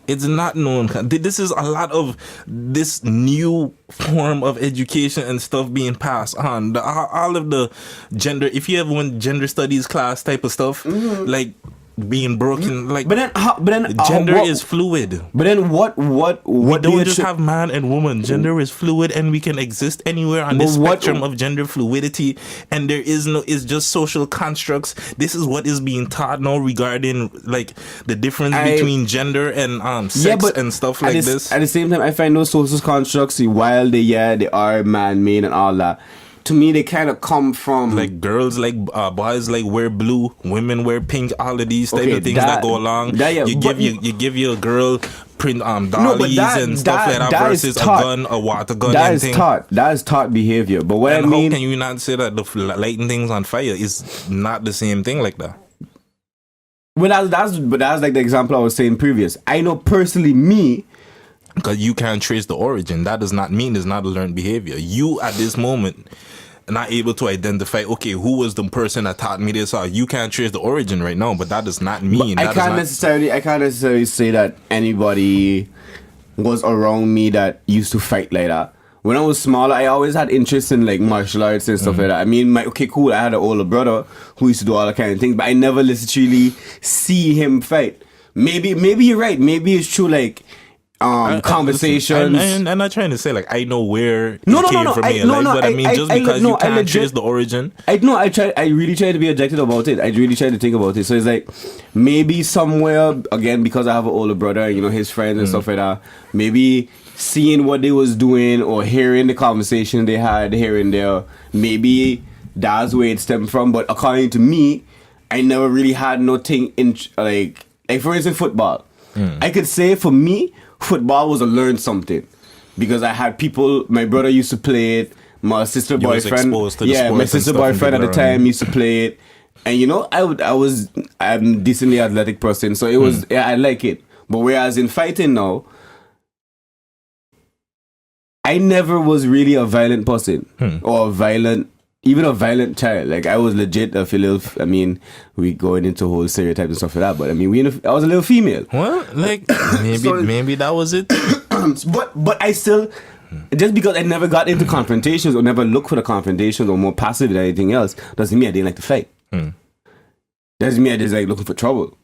It's not known. This is a lot of this new form of education and stuff being passed on. All of the gender, if you ever went gender studies class type of stuff, like being broken, like, but then gender is fluid. But then what we don't just have man and woman. Gender is fluid, and we can exist anywhere on the spectrum of gender fluidity. And there is no, it's just social constructs. This is what is being taught now regarding like the difference between gender and sex and stuff like this. At the same time, I find those social constructs, while they are man-made and all that, to me, they kind of come from like girls, like boys, like wear blue, women wear pink. All of these type of things that go along. You give your girl print dollies and stuff like that versus a gun, a water gun. That is taught behavior. But what and I mean, how can you not say that the lighting things on fire is not the same thing like that? Well, that's like the example I was saying previous. I know personally me. Because you can't trace the origin. That does not mean it's not a learned behavior. You, at this moment, are not able to identify, okay, who was the person that taught me this? Or you can't trace the origin right now, but that does not mean... I can't necessarily say that anybody was around me that used to fight like that. When I was smaller, I always had interest in like martial arts and stuff like that. I mean, I had an older brother who used to do all that kind of things, but I never literally see him fight. Maybe you're right. Maybe it's true, like... conversations. I'm not trying to say like I know where it came from here. But I mean, just because you can't trace the origin. I really try to be objective about it. I really try to think about it. So it's like maybe somewhere, again, because I have an older brother, you know, his friends and stuff like that, maybe seeing what they was doing or hearing the conversation they had here and there, maybe that's where it stemmed from. But according to me, I never really had nothing in like for instance, football. I could say for me, football was a learned something because I had people. My brother used to play it. My sister boyfriend, my sister boyfriend at the time used to play it, and you know, I'm a decently athletic person, so it was I like it. But whereas in fighting now, I never was really a violent person or even a violent child. Like I was legit a little. I mean, we going into whole stereotypes and stuff like that. But I mean, I was a little female. What? Like maybe that was it. but I still, just because I never got into confrontations or never looked for the confrontations or more passive than anything else, doesn't mean I didn't like to fight. Doesn't mean I just like looking for trouble.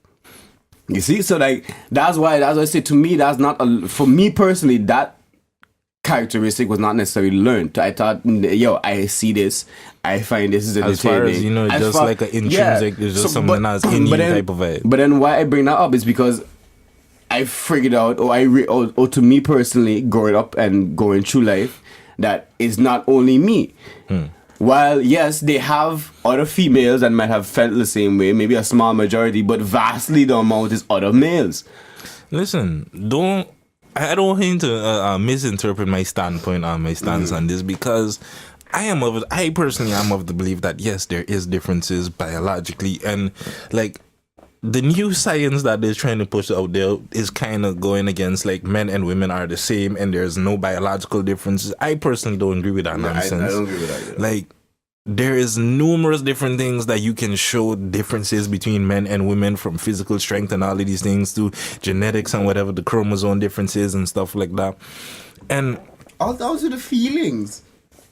You see, so like that's why I say to me that's not for me personally that characteristic was not necessarily learned. I thought, I see this, I find this is a as far as you know, just like an intrinsic, it's just something that's in you type of it. But then why I bring that up is because I figured out, or to me personally, growing up and going through life, that it's not only me. While yes, they have other females that might have felt the same way, maybe a small majority, but vastly the amount is other males. Listen, I don't want to misinterpret my standpoint on my stance on this, because I personally am of the belief that yes, there is differences biologically, and like the new science that they're trying to push out there is kind of going against like men and women are the same and there's no biological differences. I personally don't agree with that nonsense. I don't agree with that either. Like there is numerous different things that you can show differences between men and women, from physical strength and all of these things to genetics and whatever the chromosome differences and stuff like that. And also the feelings.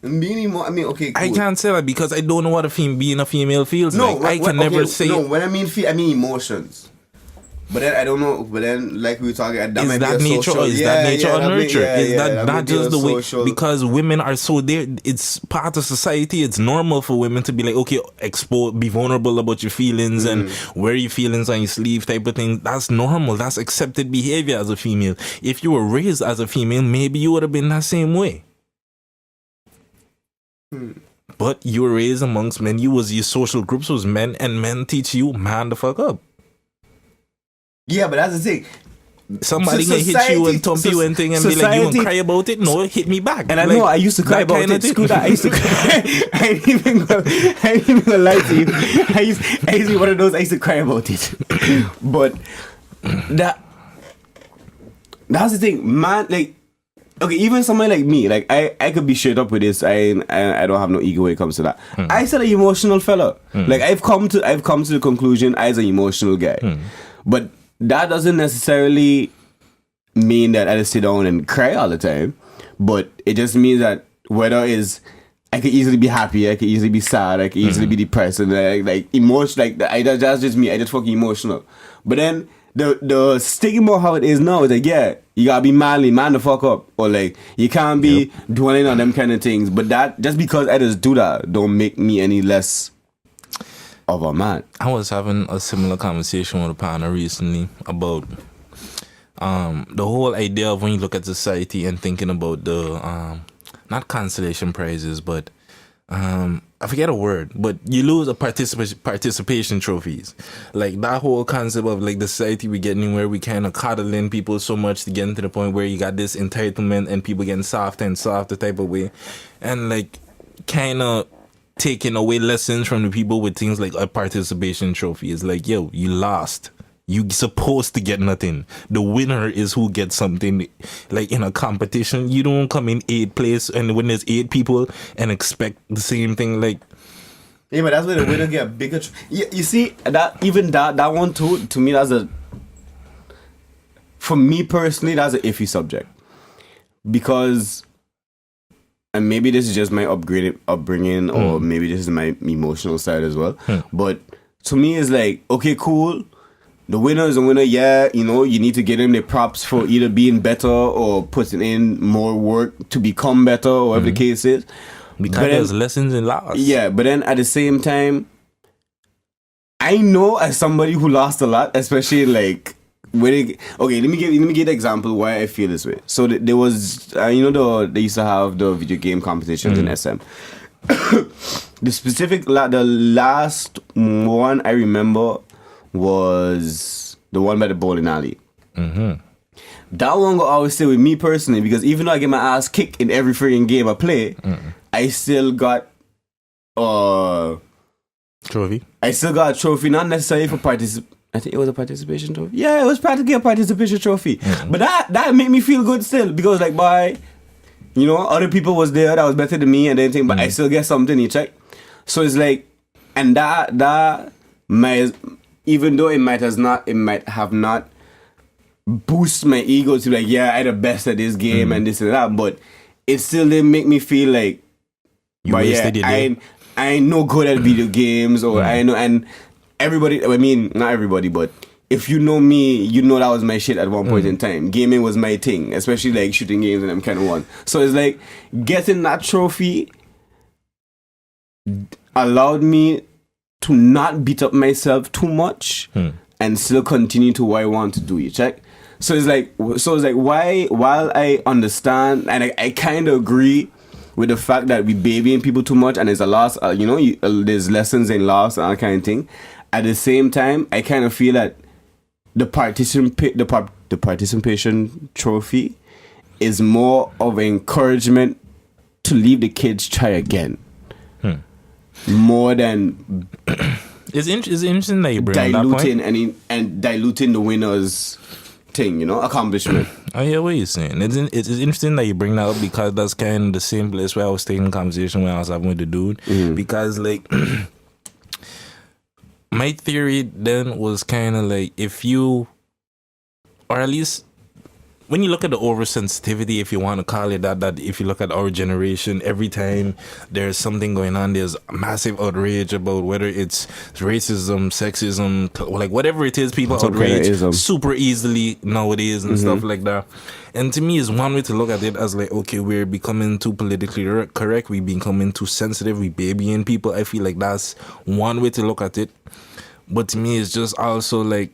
Okay, cool. I can't say that because I don't know what being a female feels like. I can never say. No, when I mean emotions. But then I don't know. But then, like we were talking, that is that nature or is that nature or nurture? Is that not just the way? Because women are so there. It's part of society. It's normal for women to be like, okay, be vulnerable about your feelings and wear your feelings on your sleeve, type of thing. That's normal. That's accepted behavior as a female. If you were raised as a female, maybe you would have been that same way. But you were raised amongst men. Your social groups was men, and men teach you man the fuck up. Yeah, but that's the thing. Somebody can hit you and thump you and thing and be like, you gonna cry about it? No, hit me back. And I know I used to cry about it. Screw that. I used to cry. I ain't even gonna lie to you. I used to be one of those. I used to cry about it. But that's the thing, man. Like, okay, even somebody like me, like I could be straight up with this. I don't have no ego when it comes to that. I said an emotional fella. Like I've come to the conclusion I was an emotional guy. But that doesn't necessarily mean that I just sit down and cry all the time, but it just means that whether is I could easily be happy, I could easily be sad, I could easily be depressed, and like emotion, like that's just me. I just fucking emotional. But then the stigma how it is now is like, yeah, you gotta be manly, man the fuck up, or like you can't be dwelling on them kind of things. But that just because I just do that don't make me any less of a man. I was having a similar conversation with a partner recently about the whole idea of when you look at society and thinking about the not consolation prizes, but I forget a word, but you lose a participation trophies. Like that whole concept of like the society we getting where we kind of coddling people so much to get to the point where you got this entitlement and people getting softer and softer type of way, and like kind of taking away lessons from the people with things like a participation trophy. It's like, yo, you lost. You supposed to get nothing. The winner is who gets something. Like in a competition, you don't come in 8th place and when there's 8 people and expect the same thing. Like, yeah, but that's where the winner get a bigger. You see that even that one too. To me, for me personally, that's an iffy subject because, and maybe this is just my upbringing, or maybe this is my emotional side as well. But to me, it's like, okay, cool. The winner is a winner, yeah, you know, you need to give them the props for either being better or putting in more work to become better, or whatever the case is. Because there's lessons in loss. Yeah, but then at the same time, I know as somebody who lost a lot, especially like, let me give the example why I feel this way. So there was, they used to have the video game competitions in SM. The last one I remember was the one by the bowling alley. That one will always stay with me personally because even though I get my ass kicked in every freaking game I play, I still got trophy. I still got a trophy, not necessarily for I think it was a participation trophy. Yeah, it was practically a participation trophy. But that made me feel good still because like, boy, you know, other people was there that was better than me and everything, but I still get something, you check. So it's like, and that might, even though it might have not boost my ego to like, yeah, I the best at this game and this and that, but it still didn't make me feel like, I ain't no good at video games, or I know, and everybody, I mean, not everybody, but if you know me, you know that was my shit at one point in time. Gaming was my thing, especially like shooting games and them kind of one. So it's like getting that trophy allowed me to not beat up myself too much and still continue to what I want to do. You check? So it's like why, while I understand and I kind of agree with the fact that we babying people too much and there's a loss, there's lessons in loss and that kind of thing. At the same time, I kind of feel that the participation trophy is more of encouragement to leave the kids try again. More than it's interesting that you bring diluting that point. and diluting the winner's thing, accomplishment. I hear what you're saying. It's interesting that you bring that up because that's kind of the same place where I was taking the conversation when I was having with the dude. Because like my theory then was kind of like, if you, or at least when you look at the oversensitivity, if you want to call it that if you look at our generation, every time there's something going on, there's massive outrage about whether it's racism, sexism, like whatever it is, people outrage super easily nowadays and stuff like that. And to me, it's one way to look at it as like, okay, we're becoming too politically correct, we're becoming too sensitive, we babying people. I feel like that's one way to look at it. But to me, it's just also like,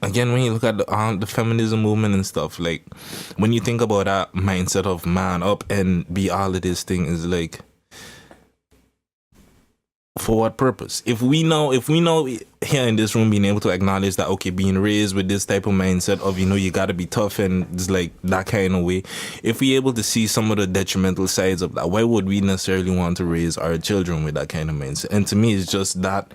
again, when you look at the feminism movement and stuff, like when you think about that mindset of man up and be all of this thing, is like, for what purpose? If we know here in this room being able to acknowledge that, okay, being raised with this type of mindset of, you got to be tough and it's like that kind of way, if we're able to see some of the detrimental sides of that, why would we necessarily want to raise our children with that kind of mindset? And to me, it's just that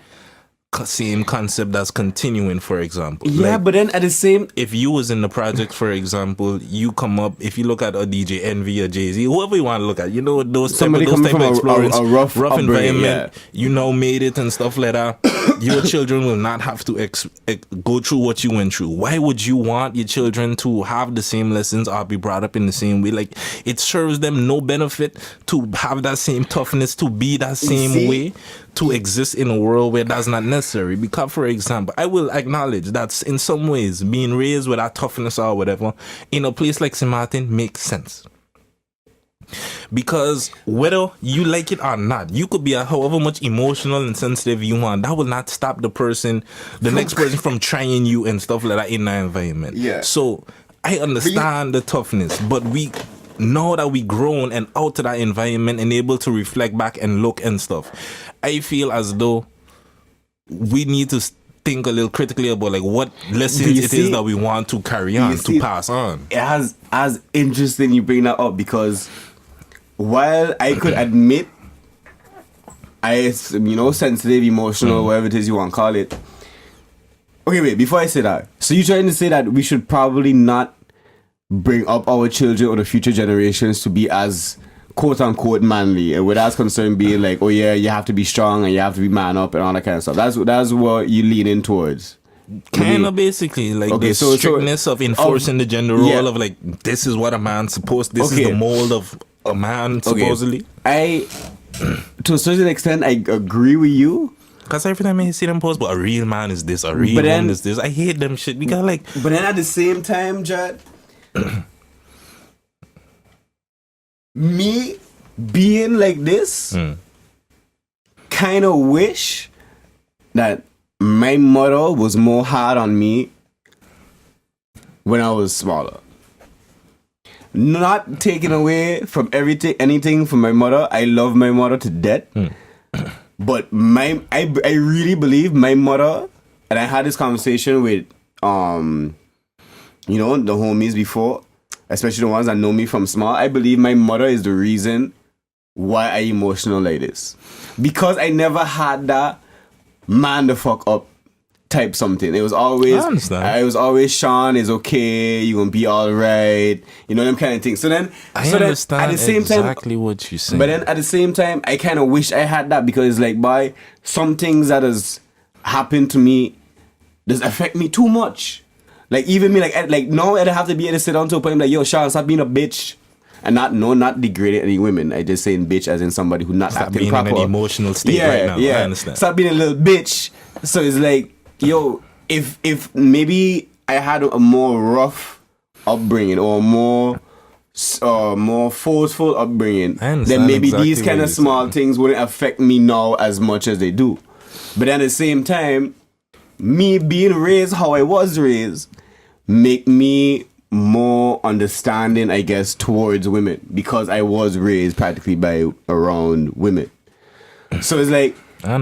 same concept that's continuing, for example. Yeah, like, but then at the same... If you was in the project, for example, you come up, if you look at a DJ Envy or Jay-Z, whoever you want to look at, you know, those type of experience, a rough environment, yeah. You now made it and stuff like that. Your children will not have to go through what you went through. Why would you want your children to have the same lessons or be brought up in the same way? Like, it serves them no benefit to have that same toughness, to be that same way, to exist in a world where that's not necessary. Because, for example, I will acknowledge that in some ways, being raised with that toughness or whatever in a place like St. Martin makes sense. Because whether you like it or not, you could be however much emotional and sensitive you want. That will not stop the next person from trying you and stuff like that in that environment. Yeah. So I understand the toughness, but we know that we grown and out of that environment and able to reflect back and look and stuff. I feel as though we need to think a little critically about like what lessons it is that we want to carry on, to pass on. It has as interesting you bring that up, because while I could admit sensitive, emotional, whatever it is you want to call it. Okay, wait, before I say that, so you're trying to say that we should probably not bring up our children or the future generations to be as quote unquote manly, and with that concern being like, oh yeah, you have to be strong and you have to be man up and all that kind of stuff. That's what you lean in towards. Kind of basically like the strictness of enforcing the gender role of like, this is what a man's supposed, this is the mold of a man supposedly. To a certain extent, I agree with you. Because every time I see them post, but a real man is this, a real woman is this. I hate them shit. Because like, but then at the same time, Jad, me being like this, kind of wish that my mother was more hard on me when I was smaller. Not taking away from anything from my mother. I love my mother to death. But I really believe my mother, and I had this conversation with the homies before, especially the ones that know me from small. I believe my mother is the reason why I emotional like this. Because I never had that man the fuck up type something. It was always, I was always, Sean is okay, you gonna be all right, them kind of things. So then I understand at the same exactly time, what you're saying. But then at the same time, I kind of wish I had that, because like, by some things that has happened to me does affect me too much. Like even me, like now I'd have to be able to sit down to a point like, yo, Sean, stop being a bitch. And not degrading any women. I just saying bitch as in somebody who not stop acting being proper. in an emotional state right now. Yeah. I understand. Stop being a little bitch. So it's like, yo, if maybe I had a more rough upbringing or more forceful upbringing, then maybe these kind of small things wouldn't affect me now as much as they do. But at the same time, me being raised how I was raised make me more understanding, I guess, towards women, because I was raised practically around women. So it's like,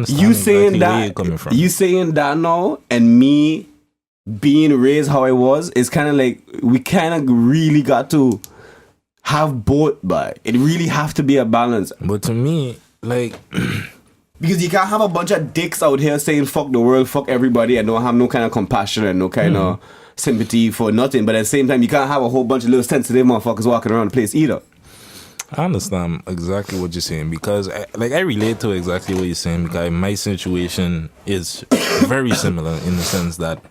you saying exactly you saying that now, and me being raised how I was, is kind of like, we kind of really got to have both, but it really have to be a balance. But to me, like, because you can't have a bunch of dicks out here saying fuck the world, fuck everybody, and don't have no kind of compassion and no kind of sympathy for nothing. But at the same time, you can't have a whole bunch of little sensitive motherfuckers walking around the place either. I understand exactly what you're saying, because I relate to exactly what you're saying, because my situation is very similar in the sense that,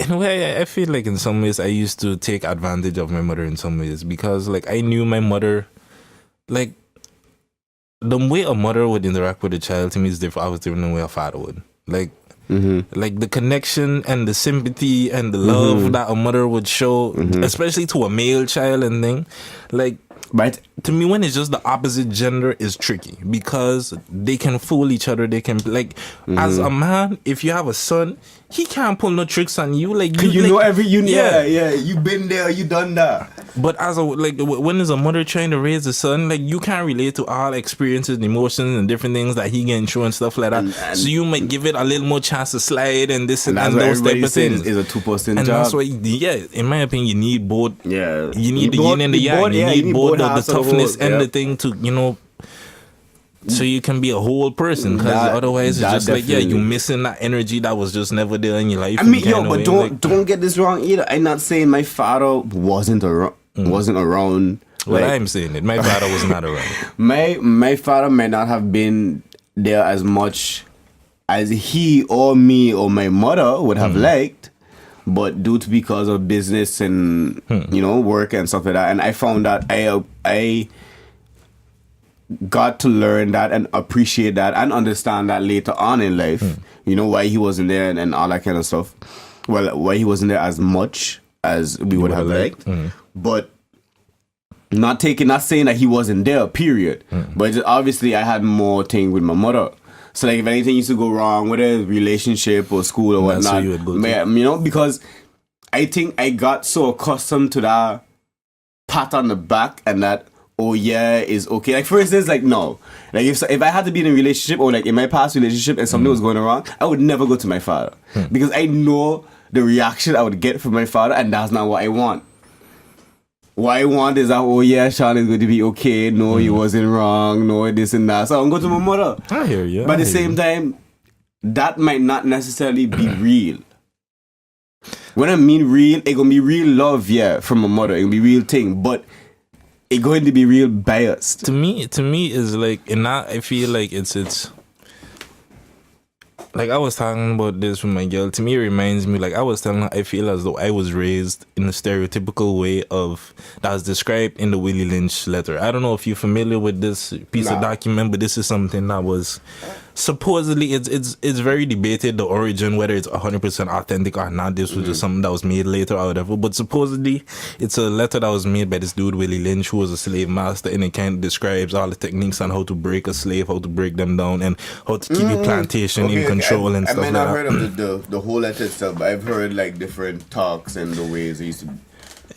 in a way, I feel like in some ways I used to take advantage of my mother in some ways, because like I knew my mother, like the way a mother would interact with a child to me is different. I was different than the way a father would. Like, like the connection and the sympathy and the love that a mother would show, especially to a male child and thing, like, right? To me, when it's just the opposite gender, is tricky, because they can fool each other. They can, like, as a man, if you have a son, he can't pull no tricks on you. Like, you know you've been there, you done that. But as a, like, when there's a mother trying to raise a son, like, you can't relate to all experiences and emotions and different things that he getting through and stuff like that. And so you might give it a little more chance to slide and this and those type of things. Is a 2% job. That's why, in my opinion, you need both. Yeah, you need the yin and the yang. You need both the toughness and the thing to, So you can be a whole person, because otherwise it's just definitely. Like, yeah, you missing that energy that was just never there in your life. I mean, yo, but don't get this wrong either. I'm not saying my father wasn't around. Well, I'm saying it. My father was not around. My father may not have been there as much as he or me or my mother would have liked, but due to because of business and work and stuff like that, and I found that I got to learn that and appreciate that and understand that later on in life. Why he wasn't there and all that kind of stuff. Well, why he wasn't there as much as we would have liked, but not saying that he wasn't there, period. But obviously I had more thing with my mother. So like if anything used to go wrong with a relationship or school or whatnot, because I think I got so accustomed to that pat on the back and that, oh yeah, is okay. Like for instance, like no. Like if I had to be in a relationship or like in my past relationship and something was going wrong, I would never go to my father. Because I know the reaction I would get from my father, and that's not what I want. What I want is that, oh yeah, Sean is going to be okay. No, he wasn't wrong. No, this and that. So I'm going to my mother. I hear you. But at the same time, that might not necessarily be real. When I mean real, it gonna be real love, yeah, from my mother. It gonna be real thing, but it going to be real biased. To me is like, and now I feel like it's like I was talking about this with my girl. To me, it reminds me, like I was telling her, I feel as though I was raised in a stereotypical way of that was described in the Willie Lynch letter. I don't know if you're familiar with this piece of document, but this is something that was supposedly it's very debated, the origin, whether it's 100% authentic or not. This was just something that was made later or whatever. But supposedly it's a letter that was made by this dude Willie Lynch, who was a slave master, and it kind of describes all the techniques on how to break a slave, how to break them down, and how to keep your plantation in control and stuff like that. I might not heard of the whole letter itself, but I've heard like different talks and the ways it used to.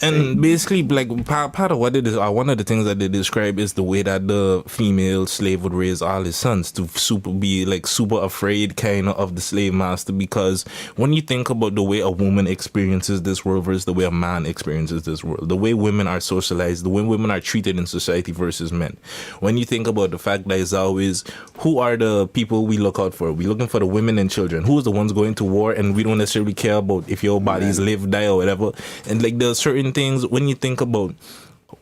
And basically, like part of what it is, one of the things that they describe is the way that the female slave would raise all his sons to be super afraid kind of the slave master. Because when you think about the way a woman experiences this world versus the way a man experiences this world, the way women are socialized, the way women are treated in society versus men, when you think about the fact that it's always, who are the people we look out for? We're looking for the women and children. Who's the ones going to war? And we don't necessarily care about if your bodies live, die, or whatever. And like there are certain things when you think about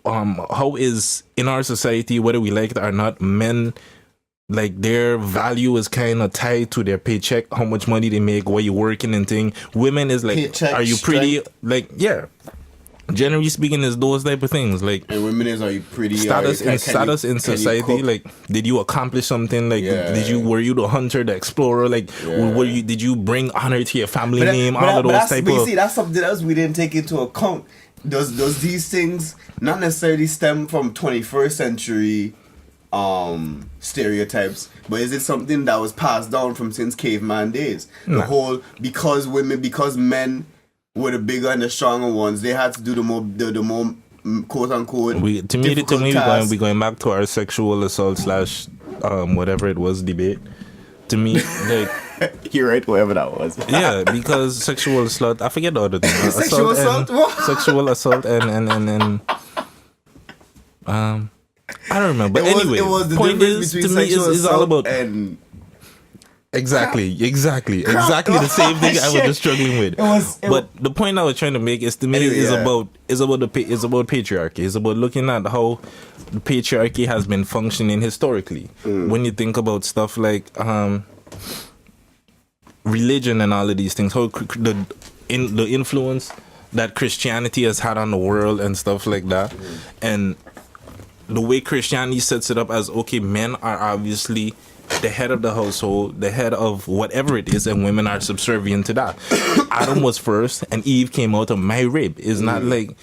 how is in our society, whether we like it or not, men, like their value is kind of tied to their paycheck, how much money they make, what you working and thing. Women is like, paycheck, are you pretty? Strength. Like, yeah, generally speaking, is those type of things. Like, and women is, are you pretty? Status in society. Like, did you accomplish something? Like, were you the hunter, the explorer? Like, did you bring honor to your family name? All of those type of. See, that's something else we didn't take into account. Does these things not necessarily stem from 21st century stereotypes, but is it something that was passed down from since caveman days? The whole because men were the bigger and the stronger ones, they had to do the more quote unquote. We going back to our sexual assault / whatever it was debate. To me, like. You're right, whatever that was. Yeah, because sexual assault, I forget the other thing. Sexual assault? Sexual assault and I don't remember. Anyway, the point is, to me, is all about and exactly the same thing I was just struggling with. But the point I was trying to make is, to me, is about patriarchy. It's about looking at how the patriarchy has been functioning historically. When you think about stuff like religion and all of these things, how the influence that Christianity has had on the world and stuff like that, and the way Christianity sets it up as, okay, men are obviously the head of the household, the head of whatever it is, and women are subservient to that. Adam was first and Eve came out of my rib. It's not like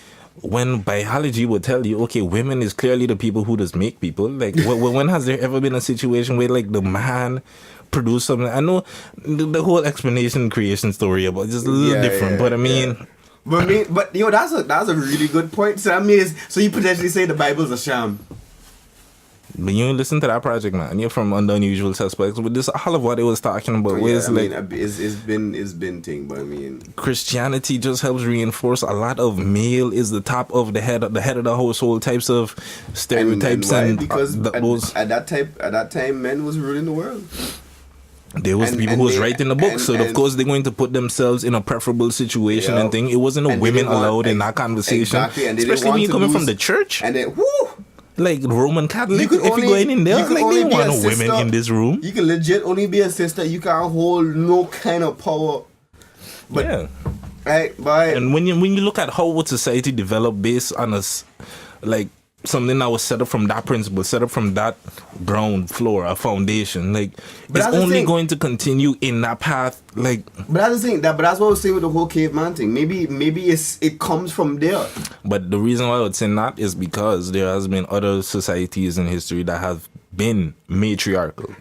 when biology would tell you, okay, women is clearly the people who just make people. Like, when has there ever been a situation where like the man produce something? I know the whole explanation creation story about it's just a little different, but I mean, but that's a really good point. So that means, so you potentially say the Bible's a sham. But you listen to that project, man. You're from Under Unusual Suspects. But this all of what it was talking about was it's been thing, but I mean, Christianity just helps reinforce a lot of male is the top of the head of the household types of stereotypes because at that time men was ruling the world. There was people who was writing the book, so of course they're going to put themselves in a preferable situation and thing. It wasn't no women allowed in that conversation, especially when you're coming from the church. And then, whoo! Like Roman Catholic, if you go in there, like they don't want no women in this room. You can legit only be a sister. You can't hold no kind of power. But, yeah. Right, but and when you look at how would society develop based on us, like something that was set up from that principle, set up from that ground floor, a foundation, like it's only going to continue in that path. Like, but that's the thing. But that's what I was saying with the whole caveman thing. Maybe it comes from there. But the reason why I would say that is because there has been other societies in history that have been matriarchal.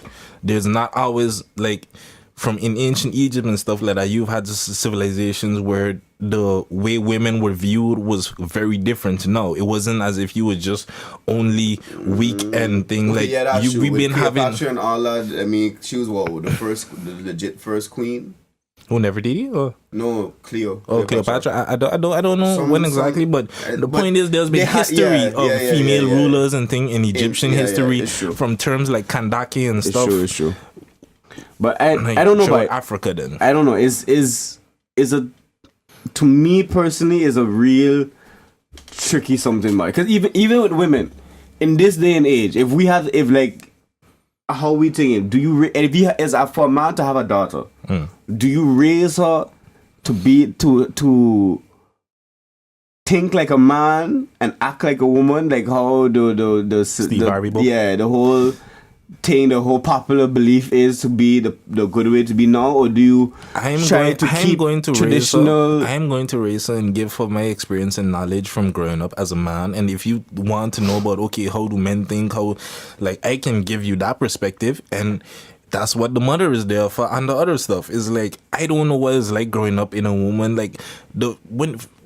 There's not always like from in ancient Egypt and stuff like that. You've had civilizations where the way women were viewed was very different. No, it wasn't as if you were just only weak and thing. Like we've been having and all that. I mean, she was the legit first queen. Who never did it? Or? No, Cleo. Oh, Cleopatra. I don't know when exactly, but the point is there's been history of female rulers and thing in Egyptian history from terms like Kandake and stuff. It's true. But I don't know about Africa then. I don't know. Is a, to me personally, is a real tricky something, because even with women in this day and age, if how we thinking, as for a man to have a daughter, do you raise her to be to think like a man and act like a woman, like how the Steve Harvey book? Yeah, the whole thing, the whole popular belief is to be the good way to be now, or do you keep traditional? I am going to raise her and give her my experience and knowledge from growing up as a man. And if you want to know about how do men think, I can give you that perspective, and that's what the mother is there for. And the other stuff is like, I don't know what it's like growing up in a woman, like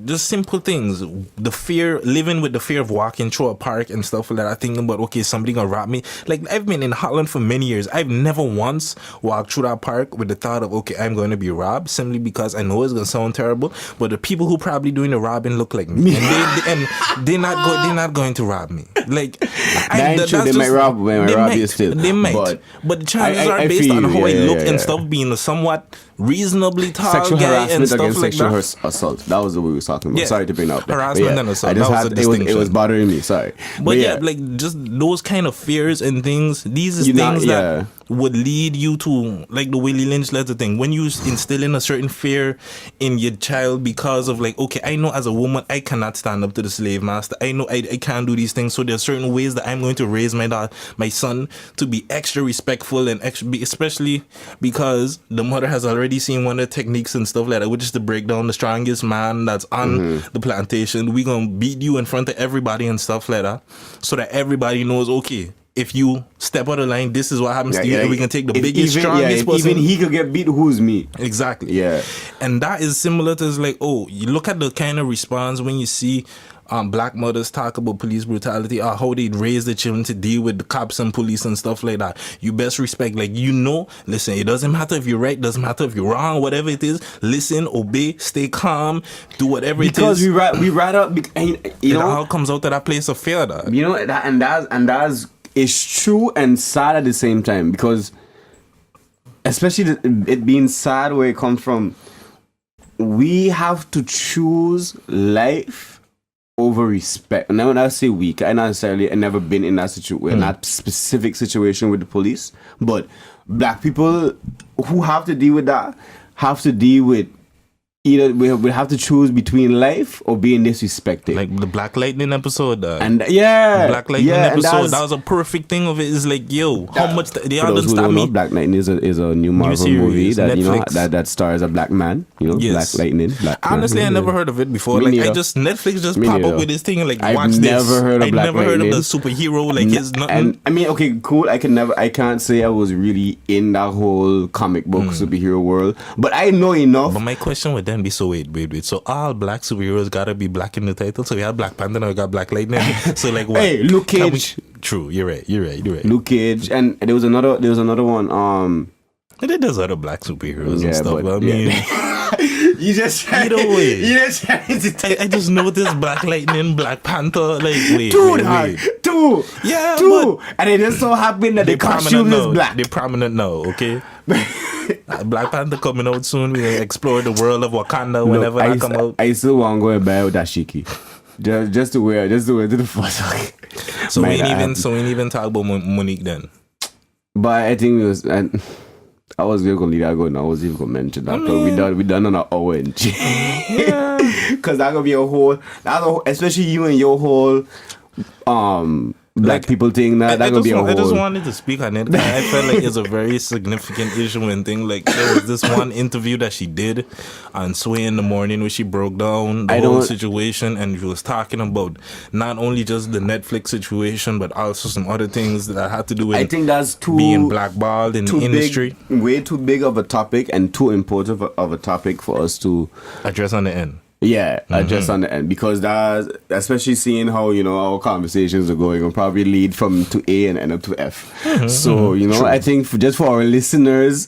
just simple things, living with the fear of walking through a park and stuff like that, thinking about, somebody gonna rob me. Like, I've been in Holland for many years. I've never once walked through that park with the thought of, I'm going to be robbed, simply because I know it's gonna sound terrible, but the people who probably doing the robbing look like me, and they're not going to rob me. Like, they might rob you still. They might, but the chances are based on how I look and stuff, being a somewhat reasonably tall sexual guy and stuff against like sexual that. Assault. That was what we were talking about. Yeah. Sorry to bring up harassment and assault. It was bothering me. Sorry, but like just those kind of fears and things. These is things that would lead you to, like the Willie Lynch letter thing. When you instill in a certain fear in your child because of I know as a woman I cannot stand up to the slave master. I know I can't do these things. So there are certain ways that I'm going to raise my son to be extra respectful and especially because the mother has already seen one of the techniques and stuff like that, which is to break down the strongest man that's on the plantation. We gonna beat you in front of everybody and stuff like that, so that everybody knows, if you step out of line, this is what happens to you, and we can take the biggest, strongest person. Even he could get beat, who's me? Exactly. Yeah. And that is similar to you look at the kind of response when you see black mothers talk about police brutality, or how they raise the children to deal with the cops and police and stuff like that. You best respect, listen, it doesn't matter if you're right, doesn't matter if you're wrong, whatever it is, listen, obey, stay calm, do whatever it is. Because we rather, it all comes out of that place of fear, that. You know, that's it's true and sad at the same time, because especially it being sad where it comes from, we have to choose life over respect. And when I say weak, I never been in that situation, that specific situation with the police, but black people who have to deal with that have to deal with either we have to choose between life or being disrespected. Like the Black Lightning episode. Black Lightning episode. That was a perfect thing of it. Is how much they understand me. Black Lightning is a new Marvel movie that that stars a black man. Black Lightning. Honestly, I never heard of it before. Netflix just pop up with this thing watch I've this. Never heard of I Black never Lightning. heard of the superhero. It's nothing. And I mean, okay, cool. I can't say I was really in that whole comic book superhero world, but I know enough. But my question with then be wait. So all black superheroes gotta be black in the title. So we have Black Panther, now we got Black Lightning. So hey, Luke Cage. True. You're right. Luke Cage, and there was another one. And then there's other black superheroes and stuff. But I mean, you just either way. You just I just noticed Black Lightning, Black Panther. Like wait, two, yeah, two, and it just so happened that the costume is black. They're prominent now. Okay. Black Panther coming out soon. We explore the world of Wakanda whenever I come out. I still want to go and buy with dashiki. Just to wear to the first. So we ain't even talk about Monique then. But I think it was. I was going to leave that going. I was even going to mention that. We done on our own. Yeah. Because that's going to be a whole. Especially you and your whole. Black people thing that's gonna be a whole. I just wanted to speak on it. I felt like it's a very significant issue and thing. Like there was this one interview that she did on Sway in the Morning where she broke down the whole situation, and she was talking about not only just the Netflix situation but also some other things that had to do with I think that's being blackballed in the industry. Way too big of a topic and too important of a topic for us to address on the end. Yeah, just on the end, because that's especially seeing how our conversations are going, will probably lead from to A and end up to F. So True. I think just for our listeners,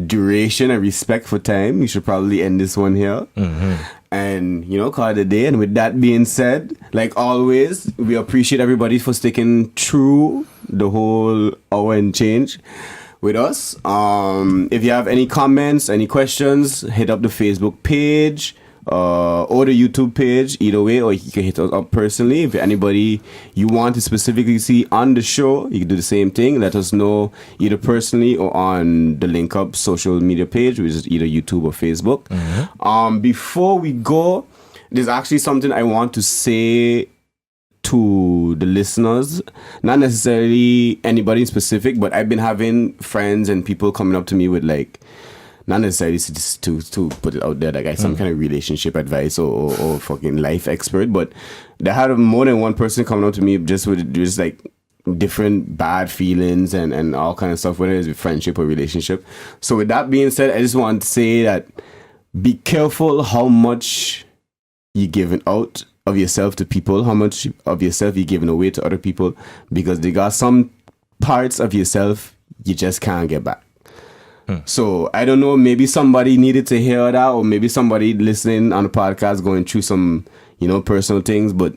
duration and respect for time, we should probably end this one here, and call it a day. And with that being said, like always, we appreciate everybody for sticking through the whole hour and change with us. If you have any comments, any questions, hit up the Facebook page or the YouTube page, either way, or you can hit us up personally. If anybody you want to specifically see on the show, you can do the same thing. Let us know either personally or on the LinkUp social media page, which is either YouTube or Facebook. Before we go, there's actually something I want to say to the listeners, not necessarily anybody specific, but I've been having friends and people coming up to me with like, not necessarily to put it out there, like some kind of relationship advice or fucking life expert, but they had more than one person coming up to me just with just like different bad feelings and all kind of stuff, whether it's with friendship or relationship. So with that being said, I just want to say that be careful how much you're giving out of yourself to people, how much of yourself you're giving away to other people, because they got some parts of yourself you just can't get back. So I don't know, maybe somebody needed to hear that, or maybe somebody listening on the podcast going through some personal things, but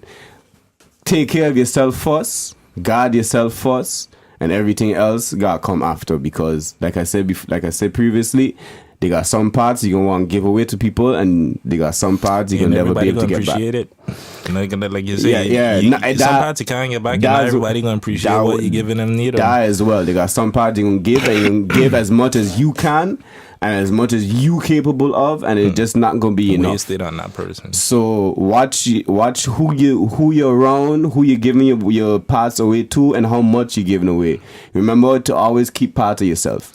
take care of yourself first, guard yourself first, and everything else gotta come after, because like I said previously, they got some parts you're going to want to give away to people, and they got some parts you're going to never be able to get back. It. Like you say, some parts you can't get back, and not everybody going to appreciate what you're giving them neither. That as well. They got some parts you're going to give, and you're going to give as much as you can, and as much as you capable of, and it's just not going to be enough. Wasted on that person. So watch who you're around, who you're giving your parts away to, and how much you're giving away. Remember to always keep part of yourself.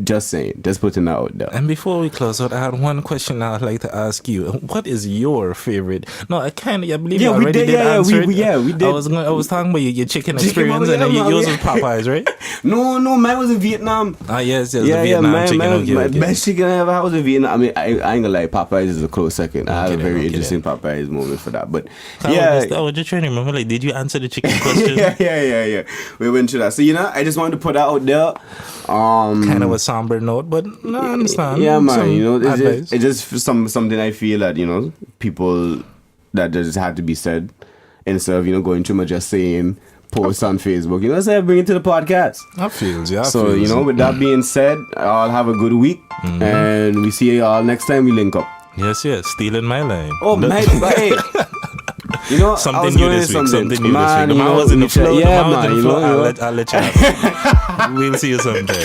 Just saying, just putting that out there. And before we close out, I had one question I'd like to ask you. What is your favorite? No, I believe you already did answer it. We did. I was talking about your chicken experience, and then yours was Popeyes, right? No, mine was in Vietnam. Yes, the Vietnam chicken. My best chicken I ever had was in Vietnam. I mean, I ain't gonna lie, Popeyes is a close second. I had a very interesting Popeyes moment for that. But I was just trying to remember, like, did you answer the chicken question? Yeah. We went through that. So I just wanted to put that out there. Kind of a somber note, but no, I understand. Yeah, man. It's just something I feel that people that just had to be said instead of going through my just saying post on Facebook. So I bring it to the podcast. That feels, yeah. So with that being said, I'll have a good week, and we see y'all next time we link up. Yes, stealing my line. Oh, my hey. Something new this week. Something new this week. The man was in the flow. Yeah, man. I'll let you have it. We'll see you sometime.